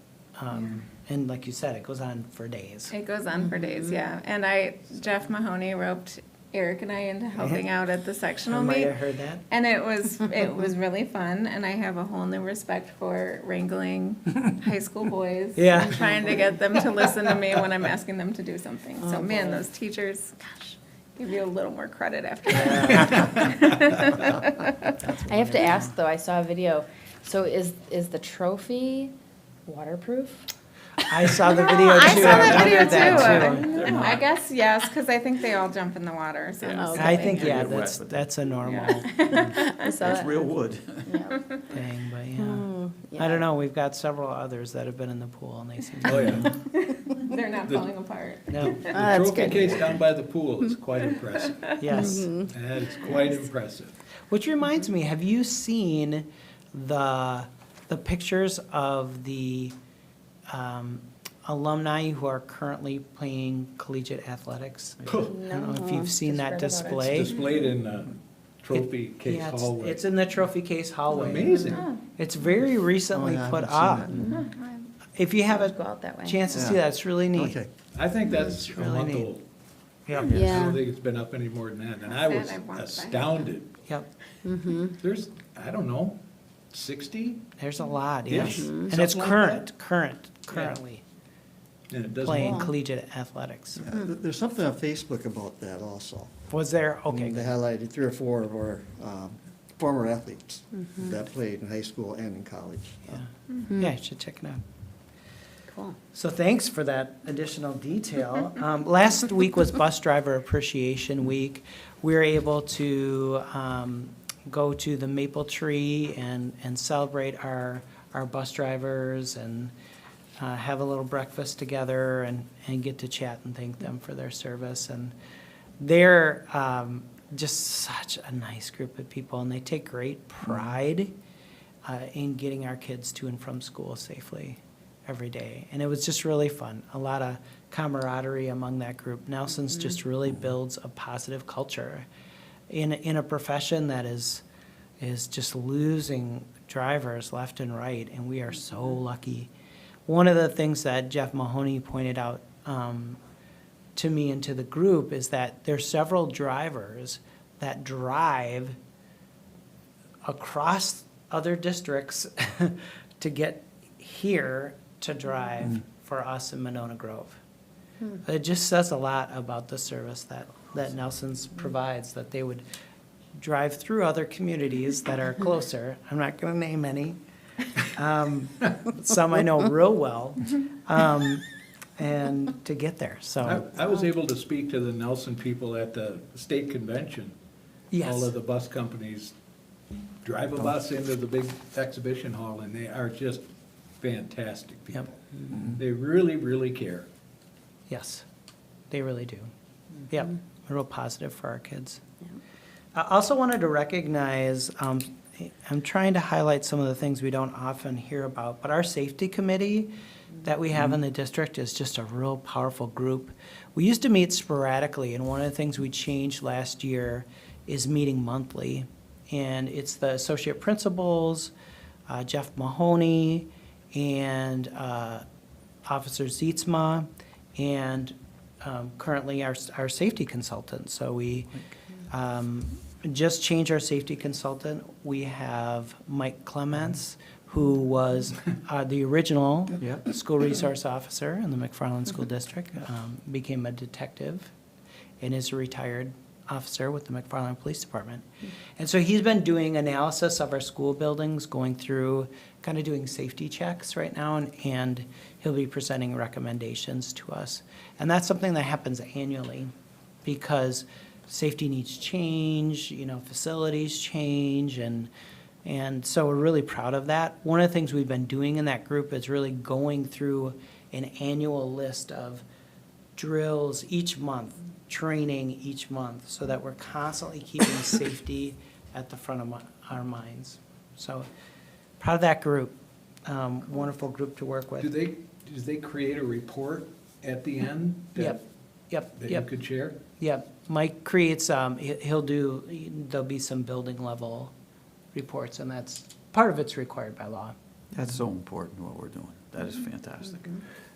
And like you said, it goes on for days.
It goes on for days, yeah. And Jeff Mahoney roped Eric and I into helping out at the
I
sectional
might
meet.
have heard that.
And it was really fun, and I have a whole new respect for wrangling high school boys.
Yeah.
And trying to get them to listen to me when I'm asking them to do something. So man, those teachers, gosh, give you a little more credit after that.
I have to ask, though, I saw a video. So is the trophy waterproof?
I saw the video too.
I saw that
I
video
wondered that
too. I guess yes, because I think they all jump in the water. So I'm
Yeah.
just
I
kidding.
think, yeah,
Get wet,
that's,
but-
that's a normal
I saw
It's
that.
real wood.
Yeah.
thing, but yeah.
Oh,
I don't know, we've got several others that have been in the pool and they seem
Oh, yeah.
They're not falling apart.
No,
The
that's
trophy
good.
case down by the pool is quite impressive.
yes.
That is quite impressive.
Which reminds me, have you seen the pictures of the alumni who are currently playing collegiate athletics? I don't know if you've seen that
Just read about
display.
It's displayed in the trophy case
Yeah, it's-
hallway.
It's in the trophy case hallway.
Amazing.
It's very recently
Oh, yeah, I
put
haven't
up.
seen
If you have
Go
a
out that way.
chance to see
Yeah.
that, it's really neat.
Okay.
I think that's a
really
month
neat.
old.
Yep,
I
Yeah.
don't think it's been up any more than that, and I was
I walked by.
astounded.
yep.
There's, I don't know, 60?
There's a lot, yes.
Ish,
And it's
something like
currently
And it doesn't.
playing collegiate athletics.
There's something on Facebook about that also.
Was there, okay,
They
good.
highlighted 3 or 4 of our former athletes that played in high school and in college.
Yeah, yeah, you should check it out.
Cool.
So thanks for that additional detail. Last week was Bus Driver Appreciation Week. We were able to go to the Maple Tree and celebrate our bus drivers and have a little breakfast together and get to chat and thank them for their service. And they're just such a nice group of people, and they take great pride in getting our kids to and from school safely every day. And it was just really fun. A lot of camaraderie among that group. Nelson's just really builds a positive culture in a profession that is just losing drivers left and right, and we are so lucky. One of the things that Jeff Mahoney pointed out to me and to the group is that there's several drivers that drive across other districts to get here to drive for us in Monona Grove. It just says a lot about the service that Nelson's provides, that they would drive through other communities that are closer. I'm not going to name any. Some I know real well. and to get there, so.
I was able to speak to the Nelson people at the state convention.
Yes.
All of the bus companies drive a bus into the big exhibition hall, and they are just fantastic people.
Yep.
They really, really care.
Yes, they really do. Yep, real positive for our kids. I also wanted to recognize, I'm trying to highlight some of the things we don't often hear about, but our safety committee that we have in the district is just a real powerful group. We used to meet sporadically, and one of the things we changed last year is meeting monthly. And it's the associate principals, Jeff Mahoney, and Officer Zietzma, and currently our safety consultant. So we just changed our safety consultant. We have Mike Clements, who was the original school resource officer in the McFarland School District, became a detective, and is a retired officer with the McFarland Police Department. And so he's been doing analysis of our school buildings, going through, kind of doing safety checks right now, and he'll be presenting recommendations to us. And that's something that happens annually, because safety needs change, facilities change, and so we're really proud of that. One of the things we've been doing in that group is really going through an annual list of drills each month, training each month, so that we're constantly keeping safety at the front of our minds. So proud of that group. Wonderful group to work with.
Do they create a report at the end?
Yep.
That you could share?
Yep. Mike creates, there'll be some building level reports, and that's, part of it's required by law.
That's so important, what we're doing. That is fantastic.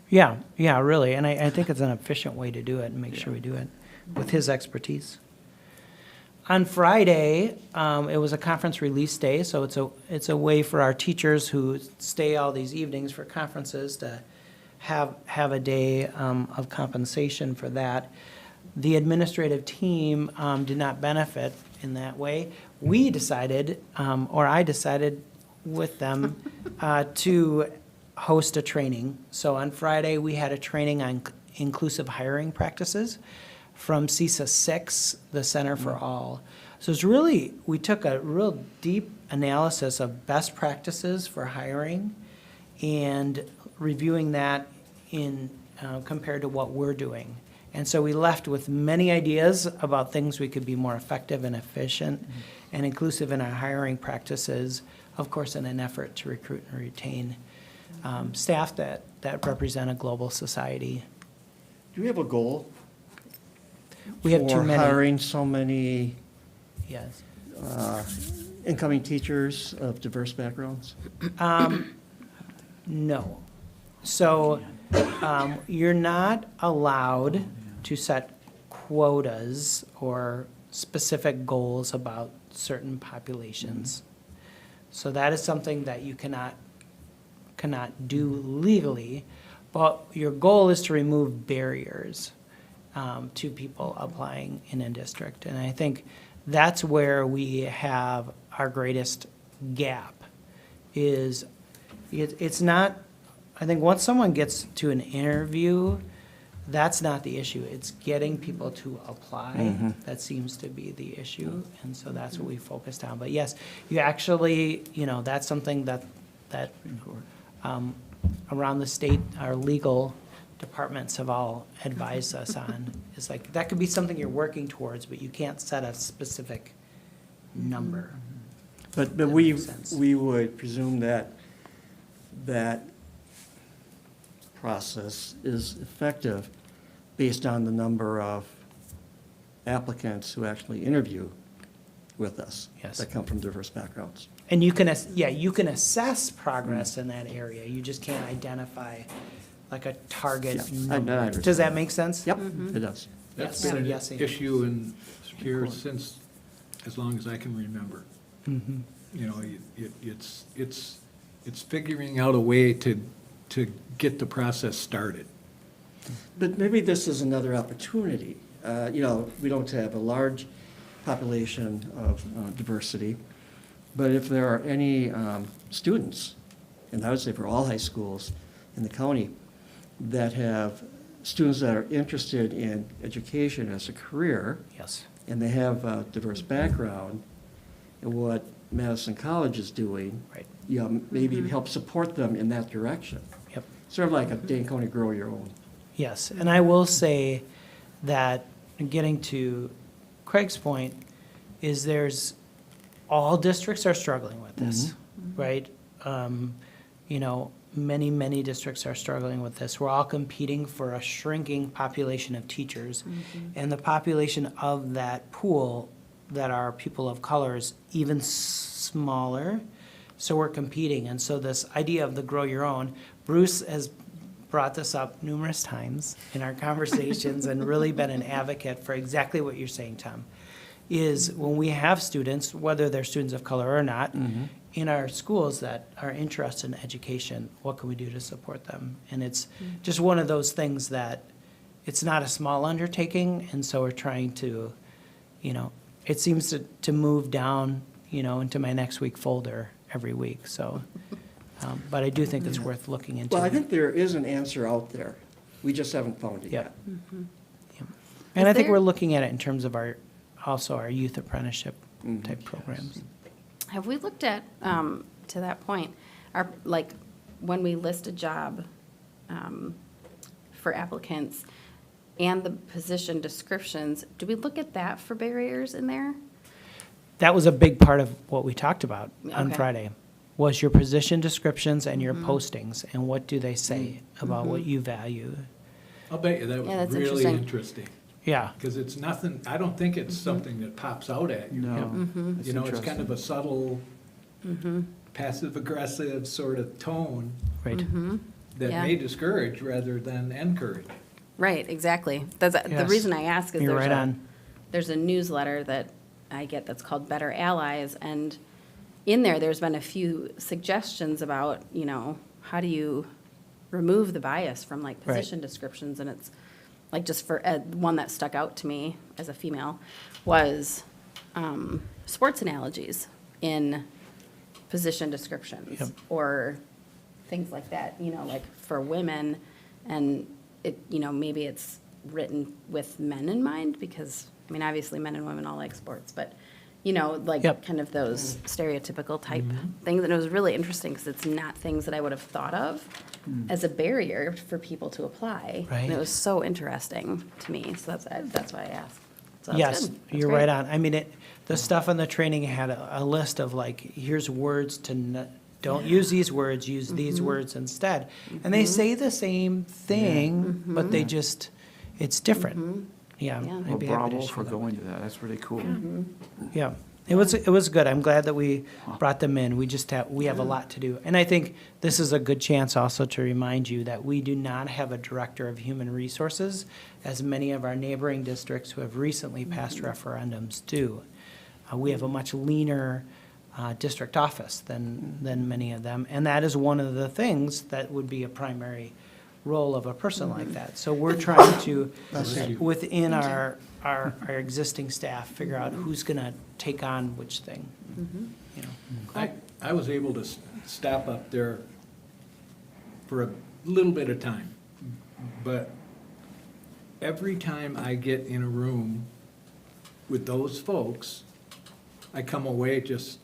Yeah, really, and I think it's an efficient way to do it and make sure we do it with his expertise. On Friday, it was a conference release day, so it's a way for our teachers who stay all these evenings for conferences to have a day of compensation for that. The administrative team did not benefit in that way. We decided, or I decided with them, to host a training. So on Friday, we had a training on inclusive hiring practices from CISA 6, the Center for All. So it's really, we took a real deep analysis of best practices for hiring and reviewing that in compared to what we're doing. And so we left with many ideas about things we could be more effective and efficient and inclusive in our hiring practices, of course, in an effort to recruit and retain staff that represent a global society.
Do we have a goal?
We have too many.
For hiring so many
Yes.
incoming teachers of diverse backgrounds?
No. So you're not allowed to set quotas or specific goals about certain populations. So that is something that you cannot do legally, but your goal is to remove barriers to people applying in a district. And I think that's where we have our greatest gap is it's not, I think once someone gets to an interview, that's not the issue. It's getting people to apply. That seems to be the issue. And so that's what we focused on. But yes, you actually, that's something that around the state, our legal departments have all advised us on. It's like, that could be something you're working towards, but you can't set a specific number.
But
That
we
makes sense.
would presume that process is effective based on the number of applicants who actually interview with us.
Yes.
That come from diverse backgrounds.
And you can assess progress in that area. You just can't identify like a target
Yeah, I
number.
understand.
Does that make sense?
Yep, it does.
That's
Yes.
been
Yes.
an issue in here since, as long as I can remember. It's figuring out a way to get the process started.
But maybe this is another opportunity. We don't have a large population of diversity, but if there are any students, and I would say for all high schools in the county, that have students that are interested in education as a career,
Yes.
and they have a diverse background, and what Madison College is doing,
Right.
you know, maybe help support them in that direction.
Yep.
Sort of like a Dane County Grow Your Own.
Yes, and I will say that, getting to Craig's point, is all districts are struggling with this, right? You know, many districts are struggling with this. We're all competing for a shrinking population of teachers, and the population of that pool that are people of color is even smaller, so we're competing. And so this idea of the grow your own, Bruce has brought this up numerous times in our conversations and really been an advocate for exactly what you're saying, Tom, is when we have students, whether they're students of color or not, in our schools that are interested in education, what can we do to support them? And it's just one of those things that it's not a small undertaking, and so we're trying to, you know, it seems to move down, you know, into my next week folder every week, so. But I do think it's worth looking into.
Well, I think there is an answer out there. We just haven't found it yet.
Yep. And I think
there-
we're looking at it in terms of our youth apprenticeship type programs.
Have we looked at, to that point, like, when we list a job for applicants and the position descriptions, do we look at that for barriers in there?
That was a big part of what we talked about on
Okay.
Friday, was your position descriptions and your postings, and what do they say about what you value?
I'll bet you that
Yeah,
was
that's
really
interesting.
interesting.
Yeah,
Because it's nothing, I don't think it's something that pops out at you.
No.
You know, it's kind of a subtle, passive-aggressive sort of tone
right.
that
Yeah.
may discourage rather than encourage.
Right, exactly. That's, the
Yes.
reason I ask is
You're
there's
right on.
there's a newsletter that I get that's called Better Allies, and in there's been a few suggestions about, you know, how do you remove the bias from like
Right.
position descriptions, and it's like, just for one that stuck out to me as a female was sports analogies in position descriptions.
Yep.
Or things like that, you know, like for women, and it, you know, maybe it's written with men in mind, because, I mean, obviously men and women all like sports, but, you know, like
Yep.
kind of those stereotypical type things. And it was really interesting because it's not things that I would have thought of as a barrier for people to apply.
Right.
And it was so interesting to me, so that's why I asked. So that's
Yes,
good. That's
you're
great.
right on. I mean, the stuff on the training had a list of like, here's words to, don't use these words, use these words instead. And they say the same thing, but they just, it's different. Yeah.
Yeah.
I'd
Well,
be happy to
bravo
share
for
that.
going to that. That's really cool.
Yeah, it was good. I'm glad that we brought them in. We have a lot to do. And I think this is a good chance also to remind you that we do not have a director of human resources, as many of our neighboring districts who have recently passed referendums do. We have a much leaner district office than many of them. And that is one of the things that would be a primary role of a person like that. So we're trying to, within our existing staff, figure out who's going to take on which thing. You know.
I was able to stop up there for a little bit of time, but every time I get in a room with those folks, I come away just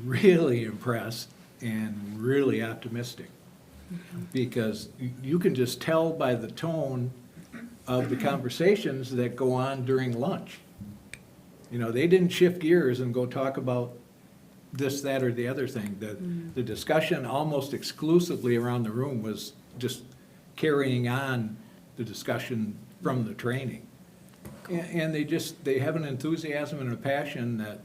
really impressed and really optimistic. Because you can just tell by the tone of the conversations that go on during lunch. You know, they didn't shift gears and go talk about this, that, or the other thing. The discussion almost exclusively around the room was just carrying on the discussion from the training. And they have an enthusiasm and a passion that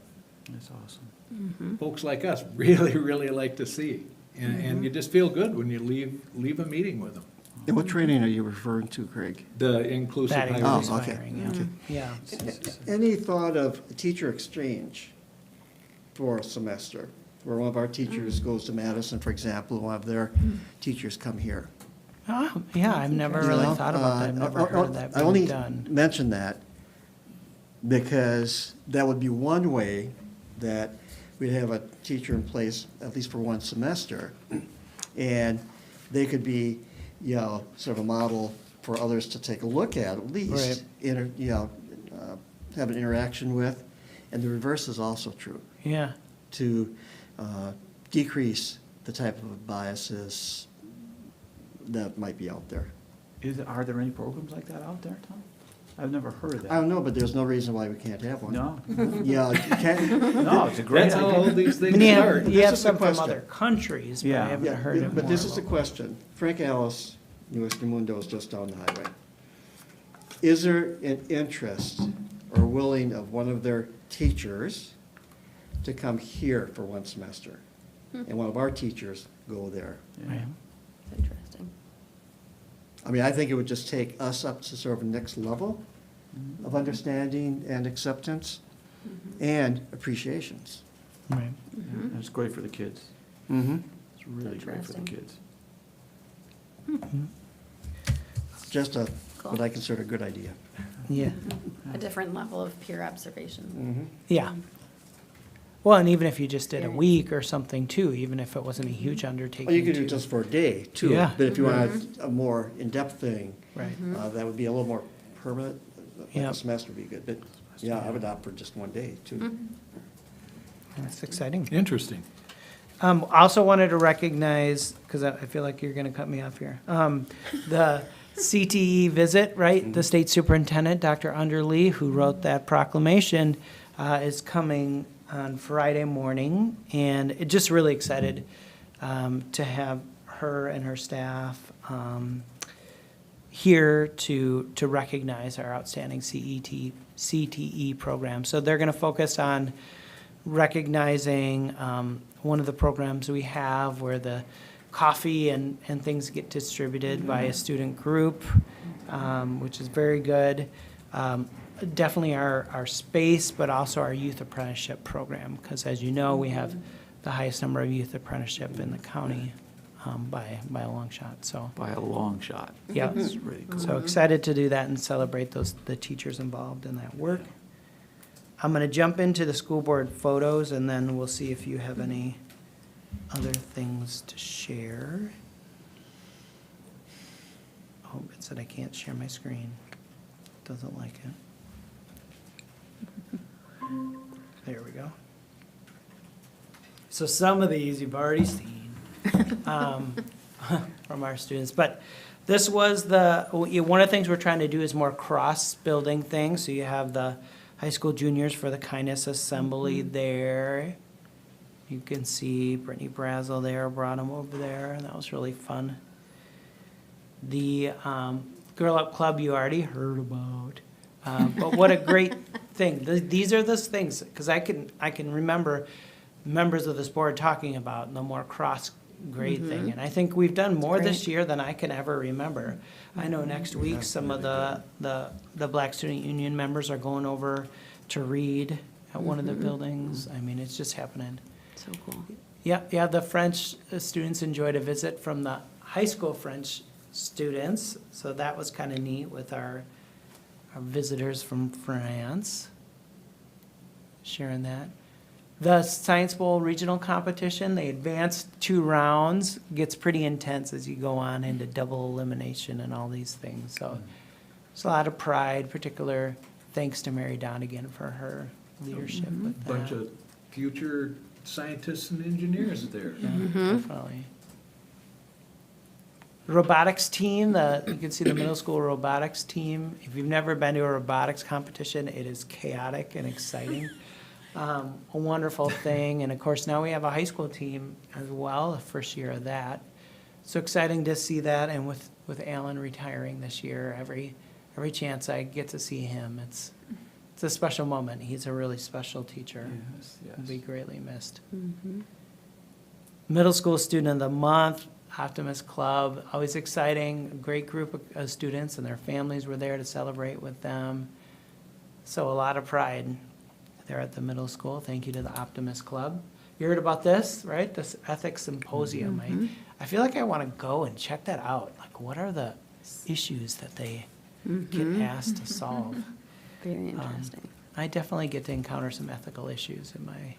That's awesome.
folks like us really, really like to see. And you just feel good when you leave a meeting with them.
And what training are you referring to, Craig?
The inclusive
That
hiring.
includes
Oh, okay.
hiring, yeah.
Any thought of a teacher exchange for a semester, where one of our teachers goes to Madison, for example, and one of their teachers come here?
Oh, yeah, I've never
You
really
know,
thought about that. I've never heard of that
I
being
only
done.
mention that because that would be one way that we'd have a teacher in place, at least for one semester, and they could be, you know, sort of a model for others to take a look at least, have an interaction with. And the reverse is also true,
Yeah.
to decrease the type of biases that might be out there.
Are there any programs like that out there, Tom? I've never heard of that.
I don't know, but there's no reason why we can't have one.
No.
Yeah, you can't.
No, it's a great
That's how all
idea.
these
I
things
mean,
start.
you
This
have
is the
some from
question.
other countries, but I
Yeah.
haven't
Yeah,
heard it
but
more
this is the
local.
question. Frank Alice, New Mundo is just down the highway. Is there an interest or willing of one of their teachers to come here for one semester? And one of our teachers go there?
Yeah.
Right.
Interesting.
I mean, I think it would just take us up to sort of a next level of understanding and acceptance and appreciations.
Right.
Yeah, it's great for the kids.
Mm-hmm.
It's really great for the
Interesting.
kids.
Just a,
Cool.
what I consider a good idea.
Yeah.
A different level of peer observation.
Mm-hmm.
Yeah. Well, and even if you just did a
Experience.
week or something too, even if it wasn't a huge undertaking.
Well, you could do it
to-
just for a day, too.
Yeah.
But if you wanted a more in-depth thing,
Right.
that would be a little more permanent. Like
Yep.
a semester would be good, but, yeah, I would opt for just one day, too.
That's exciting.
Interesting.
Also wanted to recognize, because I feel like you're going to cut me off here, the CTE visit, right? The state superintendent, Dr. Underly, who wrote that proclamation, is coming on Friday morning, and just really excited to have her and her staff here to recognize our outstanding CTE program. So they're going to focus on recognizing one of the programs we have where the coffee and things get distributed by a student group, which is very good. Definitely our space, but also our youth apprenticeship program, because as you know, we have the highest number of youth apprenticeship in the county by a long shot, so.
By a long shot.
Yeah.
That's really cool.
So excited to do that and celebrate the teachers involved in that work. I'm going to jump into the school board photos, and then we'll see if you have any other things to share. Oh, it said I can't share my screen. Doesn't like it. There we go. So some of these you've already seen from our students, but this was one of the things we're trying to do is more cross-building things. So you have the high school juniors for the kindness assembly there. You can see Brittany Brazel there, brought them over there, and that was really fun. The Girl Up Club you already heard about, but what a great thing. These are those things, because I can remember members of this board talking about the more cross-grade thing, and I think we've done more this year than I can ever remember. I know next week some of the Black Student Union members are going over to read at one of the buildings. I mean, it's just happening.
So cool.
Yeah, the French students enjoyed a visit from the high school French students, so that was kind of neat with our visitors from France, sharing that. The Science Bowl regional competition, the advanced 2 rounds, gets pretty intense as you go on into double elimination and all these things, so it's a lot of pride, particular thanks to Mary Donegan for her leadership with that.
Bunch of future scientists and engineers there.
Yeah, definitely. Robotics team, you can see the middle school robotics team. If you've never been to a robotics competition, it is chaotic and exciting. A wonderful thing, and of course now we have a high school team as well, the first year of that. So exciting to see that, and with Alan retiring this year, every chance I get to see him, it's a special moment. He's a really special teacher.
Yes,
Will be
yes.
greatly missed. Middle school student of the month, Optimist Club, always exciting. A great group of students and their families were there to celebrate with them. So a lot of pride there at the middle school. Thank you to the Optimist Club. You heard about this, right? This ethics symposium. I feel like I want to go and check that out. Like, what are the issues that they get asked to solve?
Very interesting.
I definitely get to encounter some ethical issues in my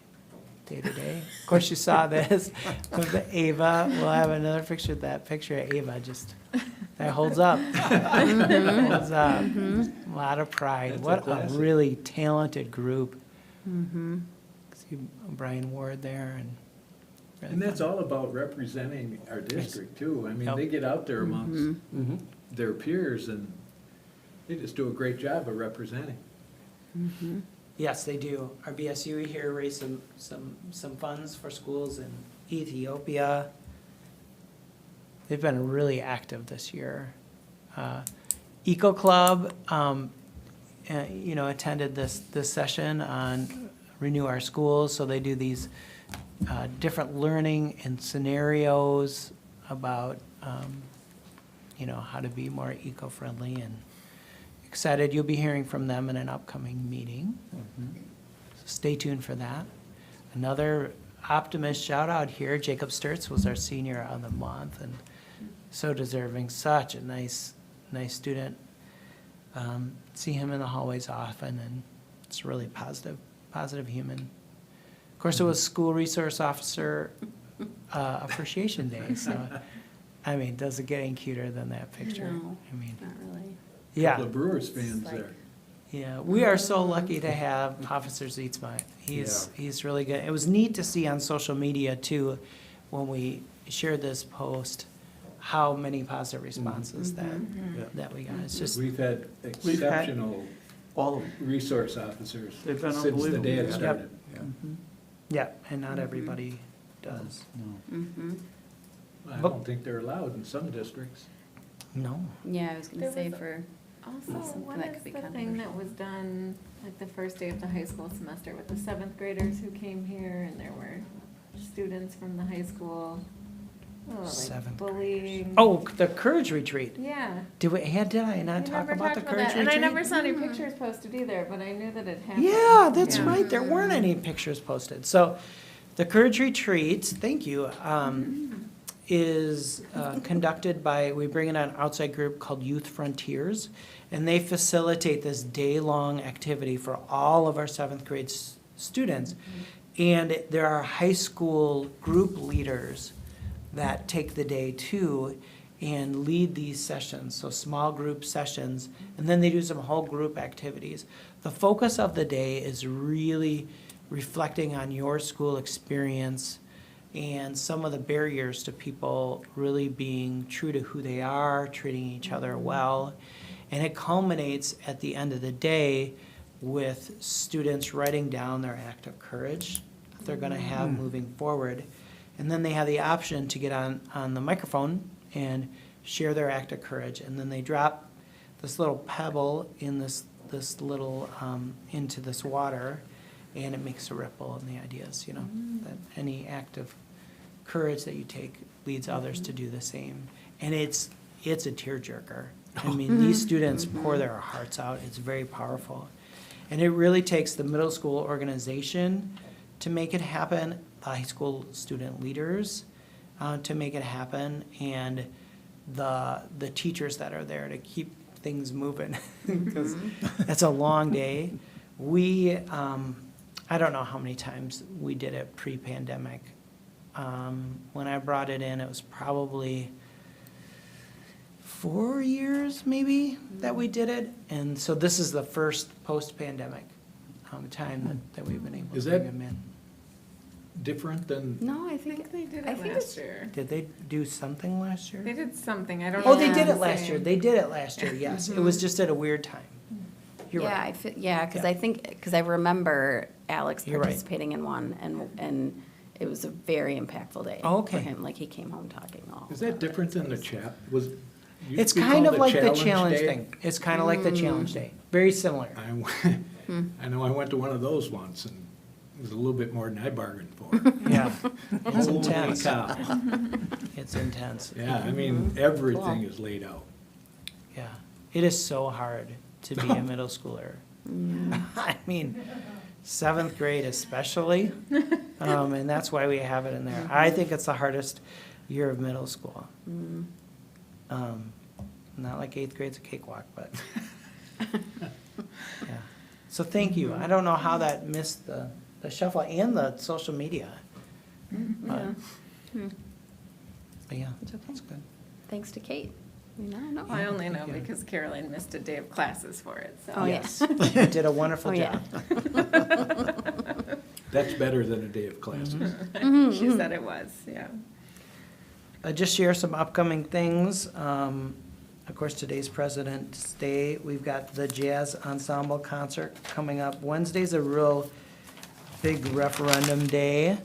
day-to-day. Of course, you saw this with Ava. We'll have another picture of that picture of Ava just That holds up. Holds up. A lot of pride.
That's a
What a
classic.
really talented group. See Brian Ward there and. really
And that's
fun.
all about representing our district too. I mean,
Yep.
they get out there amongst their peers and they just do a great job of representing.
Yes, they do. Our BSU here raised some funds for schools in Ethiopia. They've been really active this year. Eco Club, attended this session on Renew Our Schools. So they do these different learning and scenarios about, how to be more eco-friendly, and excited. You'll be hearing from them in an upcoming meeting. So stay tuned for that. Another optimist shout out here, Jacob Sturtz was our senior of the month and so deserving, such a nice student. See him in the hallways often, and it's a really positive human. Of course, it was School Resource Officer Appreciation Day, so, I mean, does it get any cuter than that picture?
No.
I mean,
Not really.
yeah.
Couple of Brewers fans
like-
there.
Yeah, we are so lucky to have Officer Zeitzma. He's really good. It was neat to see on social media too, when we shared this post, how many positive responses that we got. It's just,
We've had
We've had-
exceptional
All of them.
resource officers
They've been
since the
unbelievable,
day it
yeah.
started.
yeah, and not everybody does.
I don't think they're allowed in some districts.
No.
Yeah, I was
There
gonna say
was
for,
Also,
Something
what
that
is
could be
the thing that was done, like the first day of the high school semester with the seventh graders who came here and there were students from the high school, like
Seventh
bullying?
Oh, the Courage Retreat.
Yeah.
Did I
We
not talk
never
about the
talked
Courage
that,
Retreat?
and I never saw any pictures posted either, but I knew that it happened.
Yeah, that's
Yeah.
right. There weren't any pictures posted. So the Courage Retreat, thank you, is conducted by, we bring in an outside group called Youth Frontiers, and they facilitate this day-long activity for all of our seventh grade students. And there are high school group leaders that take the day too and lead these sessions, so small group sessions, and then they do some whole group activities. The focus of the day is really reflecting on your school experience and some of the barriers to people really being true to who they are, treating each other well. And it culminates at the end of the day with students writing down their act of courage that they're gonna have moving forward. And then they have the option to get on the microphone and share their act of courage. And then they drop this little pebble in this little, into this water, and it makes a ripple in the ideas, that any act of courage that you take leads others to do the same. And it's a tearjerker. I mean, these students pour their hearts out. It's very powerful. And it really takes the middle school organization to make it happen, the high school student leaders to make it happen, and the teachers that are there to keep things moving. Because it's a long day. We, I don't know how many times we did it pre-pandemic. When I brought it in, it was probably 4 years maybe that we did it. And so this is the first post-pandemic time that we've been able to
Is
bring
that-
them in.
Different than,
no, I
I
think,
think they did
I
it
think
last year.
Did they do something last year?
They did something, I don't know.
Oh, they
what
did
I'm
it last year.
saying.
They did it last year, yes. It was just at a weird time. You're
yeah,
right.
because
Yeah.
I think, because I remember Alex
You're right.
participating in one, and it was a very impactful day.
Oh, okay.
For him, like he came home talking all.
is that different than the used
It's
to be
kind of
called
like the challenge
day?
thing. It's kind of like the challenge day. Very similar.
I know I went to one of those once and it was a little bit more than I bargained for.
Yeah. It's
Holy
intense.
cow.
It's intense.
Yeah, I mean, everything is laid out.
Yeah. It is so hard to be a middle schooler. I mean, seventh grade especially. And that's why we have it in there. I think it's the hardest year of middle school. Not like eighth grade's a cakewalk, but, yeah. So thank you. I don't know how that missed the shuffle and the social media. But yeah,
It's okay.
that's good.
Thanks to Kate. No.
I only know because Caroline missed a day of classes for it, so.
Oh, yeah.
Yes, did a wonderful
Oh, yeah.
job.
That's better than a day of classes.
She said it was, yeah.
Just share some upcoming things. Of course, today's President's Day. We've got the Jazz Ensemble concert coming up. Wednesday's a real big referendum day.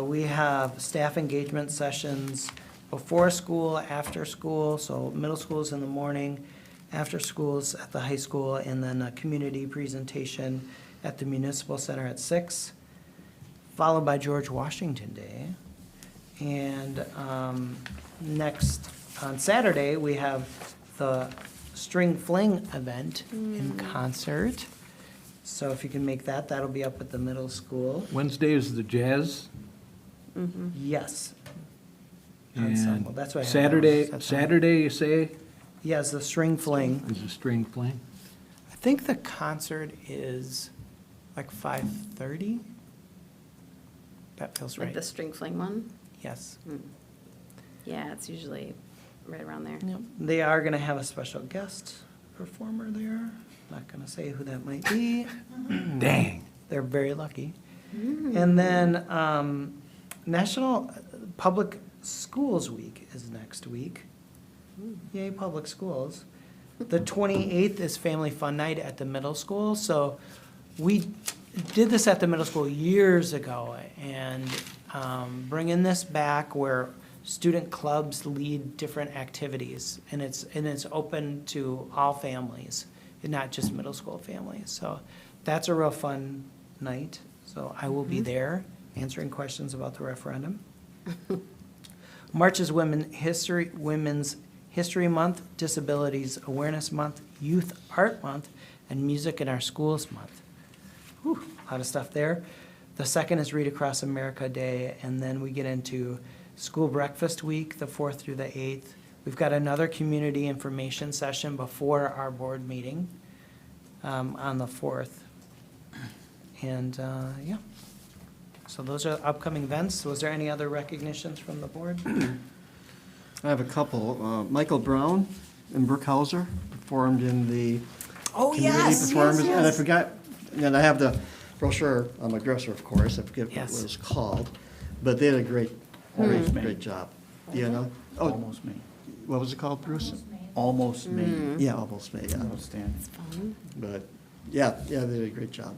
We have staff engagement sessions before school, after school, so middle school's in the morning, after school's at the high school, and then a community presentation at the Municipal Center at 6, followed by George Washington Day. And next, on Saturday, we have the String Fling event in concert. So if you can make that, that'll be up at the middle school.
Wednesday is the jazz.
Yes.
And
Ensemble, that's what I have.
Saturday,
That's
Saturday, you say,
Yes, the String Fling.
is the string playing?
I think the concert is like 5:30. That feels
Like
right.
the string fling one?
Yes.
Yeah, it's usually right around there.
Yep. They are gonna have a special guest performer there. Not gonna say who that might be.
Dang.
They're very lucky. And then National Public Schools Week is next week. Yay, public schools. The 28th is Family Fun Night at the middle school. So we did this at the middle school years ago, and bringing this back where student clubs lead different activities, and it's open to all families, and not just middle school families. So that's a real fun night. So I will be there answering questions about the referendum. March is Women's History Month, Disabilities Awareness Month, Youth Art Month, and Music in Our Schools Month. Whew, a lot of stuff there. The second is Read Across America Day, and then we get into School Breakfast Week, the 4th through the 8th. We've got another community information session before our board meeting on the 4th. And, yeah. So those are upcoming events. Was there any other recognitions from the board?
I have a couple. Michael Brown and Brooke Hauser performed in the
Oh,
community
yes,
performance.
yes,
And I
yes.
forgot, and I have the brochure on my dresser, of course. I forget what
Yes.
it was called. But they did a great job. You know? Oh,
Almost me.
what was it called, Bruce?
Almost me.
Yeah, almost me, yeah.
Outstanding.
But, yeah, they did a great job.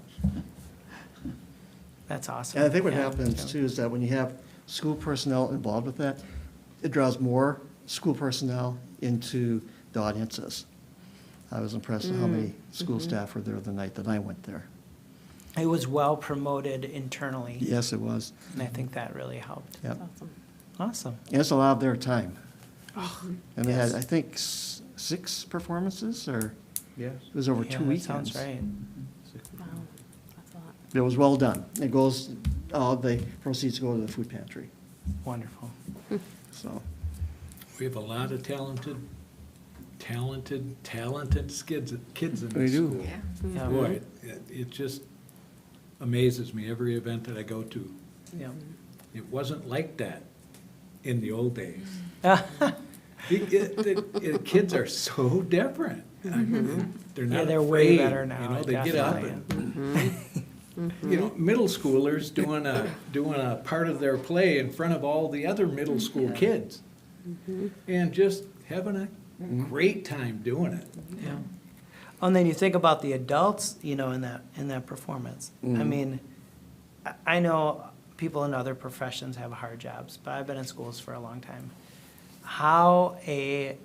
That's awesome.
And I think what
Yeah.
happens too is that when you have school personnel involved with that, it draws more school personnel into the audiences. I was impressed with how many school staff were there the night that I went there.
It was well promoted internally,
Yes, it was.
and I think that really helped.
Yep.
Awesome.
Awesome.
And it's a lot of their time. And they had,
Yes.
I think, 6 performances, or
Yes.
it was over
Yeah,
2
that
weekends.
sounds right.
Wow, that's a lot.
It was well done. It goes, all the proceeds go to the food pantry,
Wonderful.
so.
We have a lot of talented kids in
We
this
do.
school.
Yeah.
Boy, it just amazes me every event that I go to.
Yeah.
It wasn't like that in the old days. The kids are so different. I mean, they're
Yeah,
not
they're way
afraid,
better now,
you know, they get up
definitely.
and, you know, middle schoolers doing a part of their play in front of all the other middle school kids. And just having a great time doing it.
Yeah. Oh, and then you think about the adults, you know, in that performance. I mean, I know people in other professions have hard jobs, but I've been in schools for a long time. How a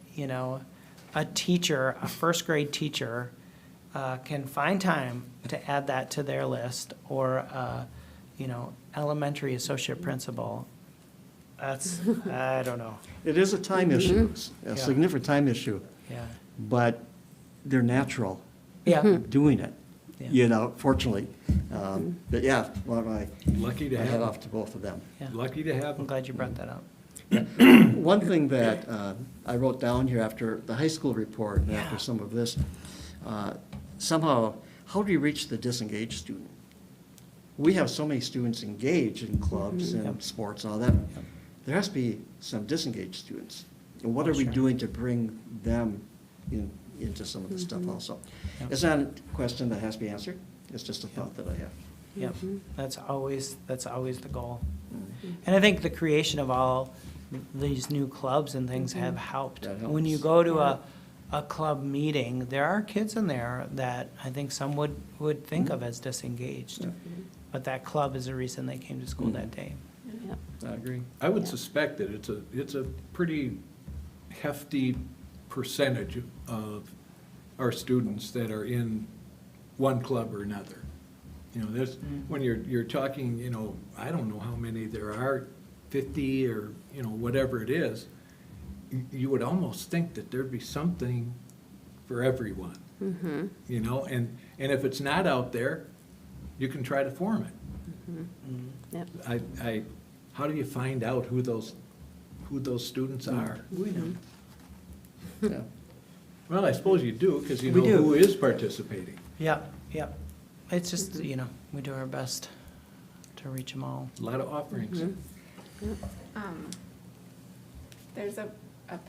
teacher, a first grade teacher, can find time to add that to their list, or elementary associate principal. That's, I don't know.
It is a time issue, a
Yeah.
significant time issue,
Yeah.
but they're natural
Yeah.
doing it,
Yeah.
you know, fortunately. But yeah, well,
Lucky to
I head
have
off
them.
to both of them.
Yeah.
Lucky to have
I'm
them.
glad you brought that up.
One thing that I wrote down here after the high school report, and after
Yeah.
some of this, somehow, how do you reach the disengaged student? We have so many students engaged in clubs and
Yep.
sports and all that. There has to be some disengaged students. And what are we
Sure.
doing to bring them into some of this stuff also?
Yep.
It's not a question that has to be answered, it's just a thought that I have.
Yep, that's always the goal. And I think the creation of all these new clubs and things have helped.
That
When you
helps.
go to a club meeting, there are kids in there that I think some would think of as disengaged. But that club is the reason they came to school that day.
Yep.
I agree.
I would suspect that it's a pretty hefty percentage of our students that are in one club or another. You know, there's, when you're talking, you know, I don't know how many there are, 50 or, you know, whatever it is, you would almost think that there'd be something for everyone. You know, and if it's not out there, you can try to form it.
Yep.
How do you find out who those students are?
Yeah.
Well, I suppose you do, because you
We
know
do.
who is participating.
Yep, yep. It's just, you know, we do our best to reach them all.
A lot of offerings.
There's a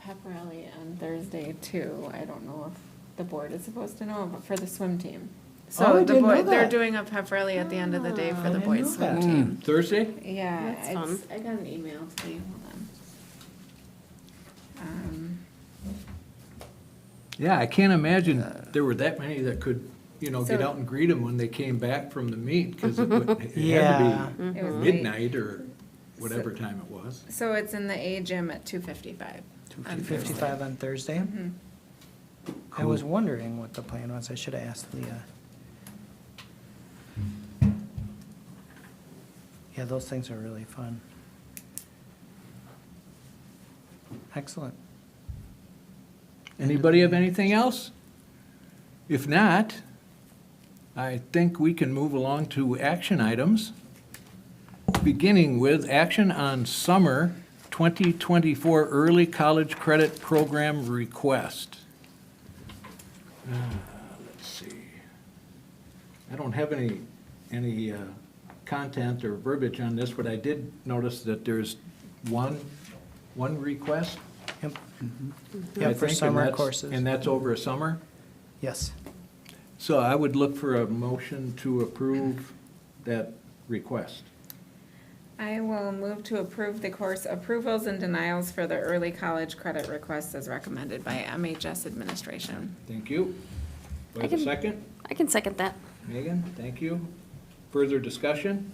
pep rally on Thursday too. I don't know if the board is supposed to know, but for the swim team.
Oh,
So
I
the
didn't know
boy, they're
that.
doing a pep rally at the end of the day for
I
the
didn't
boys
know
swim
that.
team.
Thursday?
Yeah,
That's
it's,
fun.
I got an email today, hold on.
Yeah, I can't imagine there were that many that could, you know, get
So-
out and greet them when they came back from the meet, because it had
Yeah.
to
It was
be
late.
midnight or whatever time it was.
So it's in the A gym at 2:55. on Thursday.
2:55 on Thursday? I was wondering what the plan was. I should have asked Leah. Yeah, those things are really fun. Excellent.
Anybody have anything else? If not, I think we can move along to action items, beginning with action on summer 2024 early college credit program request. Let's see. I don't have any content or verbiage on this, but I did notice that there's one request.
Yep.
I
Yep, for
think, and
summer
that's-
courses.
And that's over a summer?
Yes.
So I would look for a motion to approve that request.
I will move to approve the course approvals and denials for the early college credit requests as recommended by MHS administration.
Thank you. Do I have
I
a
can-
second?
I can second that.
Megan, thank you. Further discussion?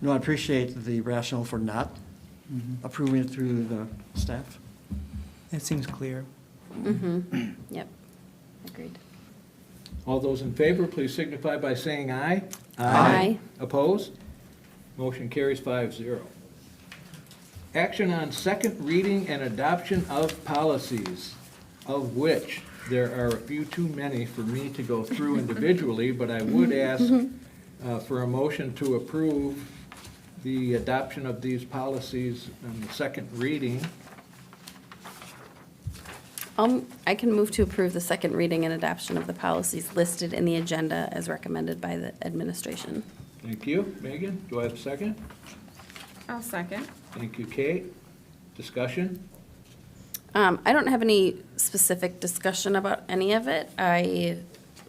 No, I appreciate the rationale for not approving it through the staff.
It seems clear.
Yep. Agreed.
All those in favor, please signify by saying aye.
Aye.
Opposed? Motion carries 5-0. Action on second reading and adoption of policies, of which there are a few too many for me to go through individually, but I would ask for a motion to approve the adoption of these policies on the second reading.
I can move to approve the second reading and adoption of the policies listed in the agenda as recommended by the administration.
Thank you. Megan, do I have a second?
I'll second.
Thank you, Kate. Discussion?
I don't have any specific discussion about any of it. I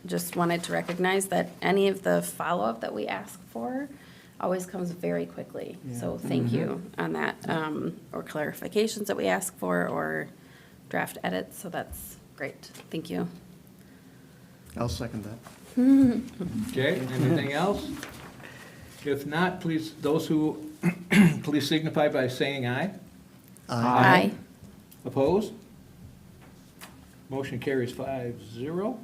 just wanted to recognize that any of the follow-up that we ask for always comes very quickly. So thank you on that, or clarifications that we ask for, or draft edits, so that's great. Thank you.
I'll second that.
Okay, anything else? If not, please, those who, please signify by saying aye.
Aye.
Opposed? Motion carries 5-0.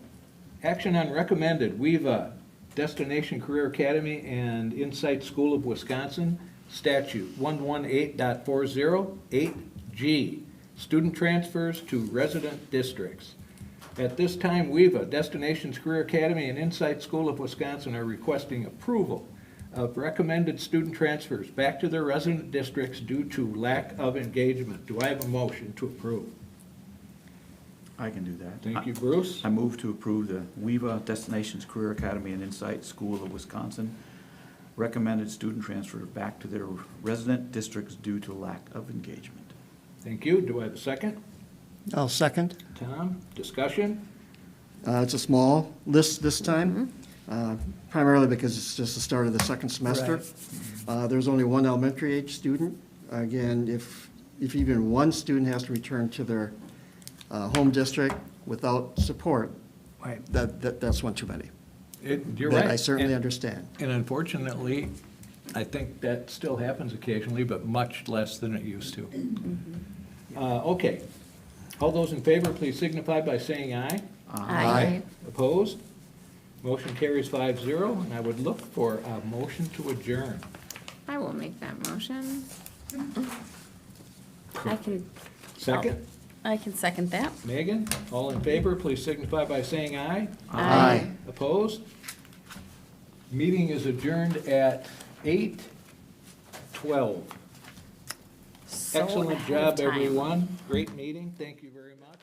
Action on recommended WEVA, Destination Career Academy and Insight School of Wisconsin, Statute 118.408G, student transfers to resident districts. At this time, WEVA, Destinations Career Academy and Insight School of Wisconsin are requesting approval of recommended student transfers back to their resident districts due to lack of engagement. Do I have a motion to approve?
I can do that.
Thank you, Bruce.
I move to approve the WEVA Destinations Career Academy and Insight School of Wisconsin recommended student transfer back to their resident districts due to lack of engagement.
Thank you. Do I have a second?
I'll second.
Tom, discussion?
It's a small list this time, primarily because it's just the start of the second semester. There's only one elementary age student. Again, if even one student has to return to their home district without support,
Right.
that's one too many.
You're
That
right.
I certainly
And-
understand.
And unfortunately, I think that still happens occasionally, but much less than it used to. Okay. All those in favor, please signify by saying aye.
Aye.
Opposed? Motion carries 5-0, and I would look for a motion to adjourn.
I will make that motion.
I can,
Second?
I can second that.
Megan, all in favor, please signify by saying aye.
Aye.
Opposed? Meeting is adjourned at 8:12.
So
Excellent
ahead of
job,
time.
everyone. Great meeting. Thank you very much.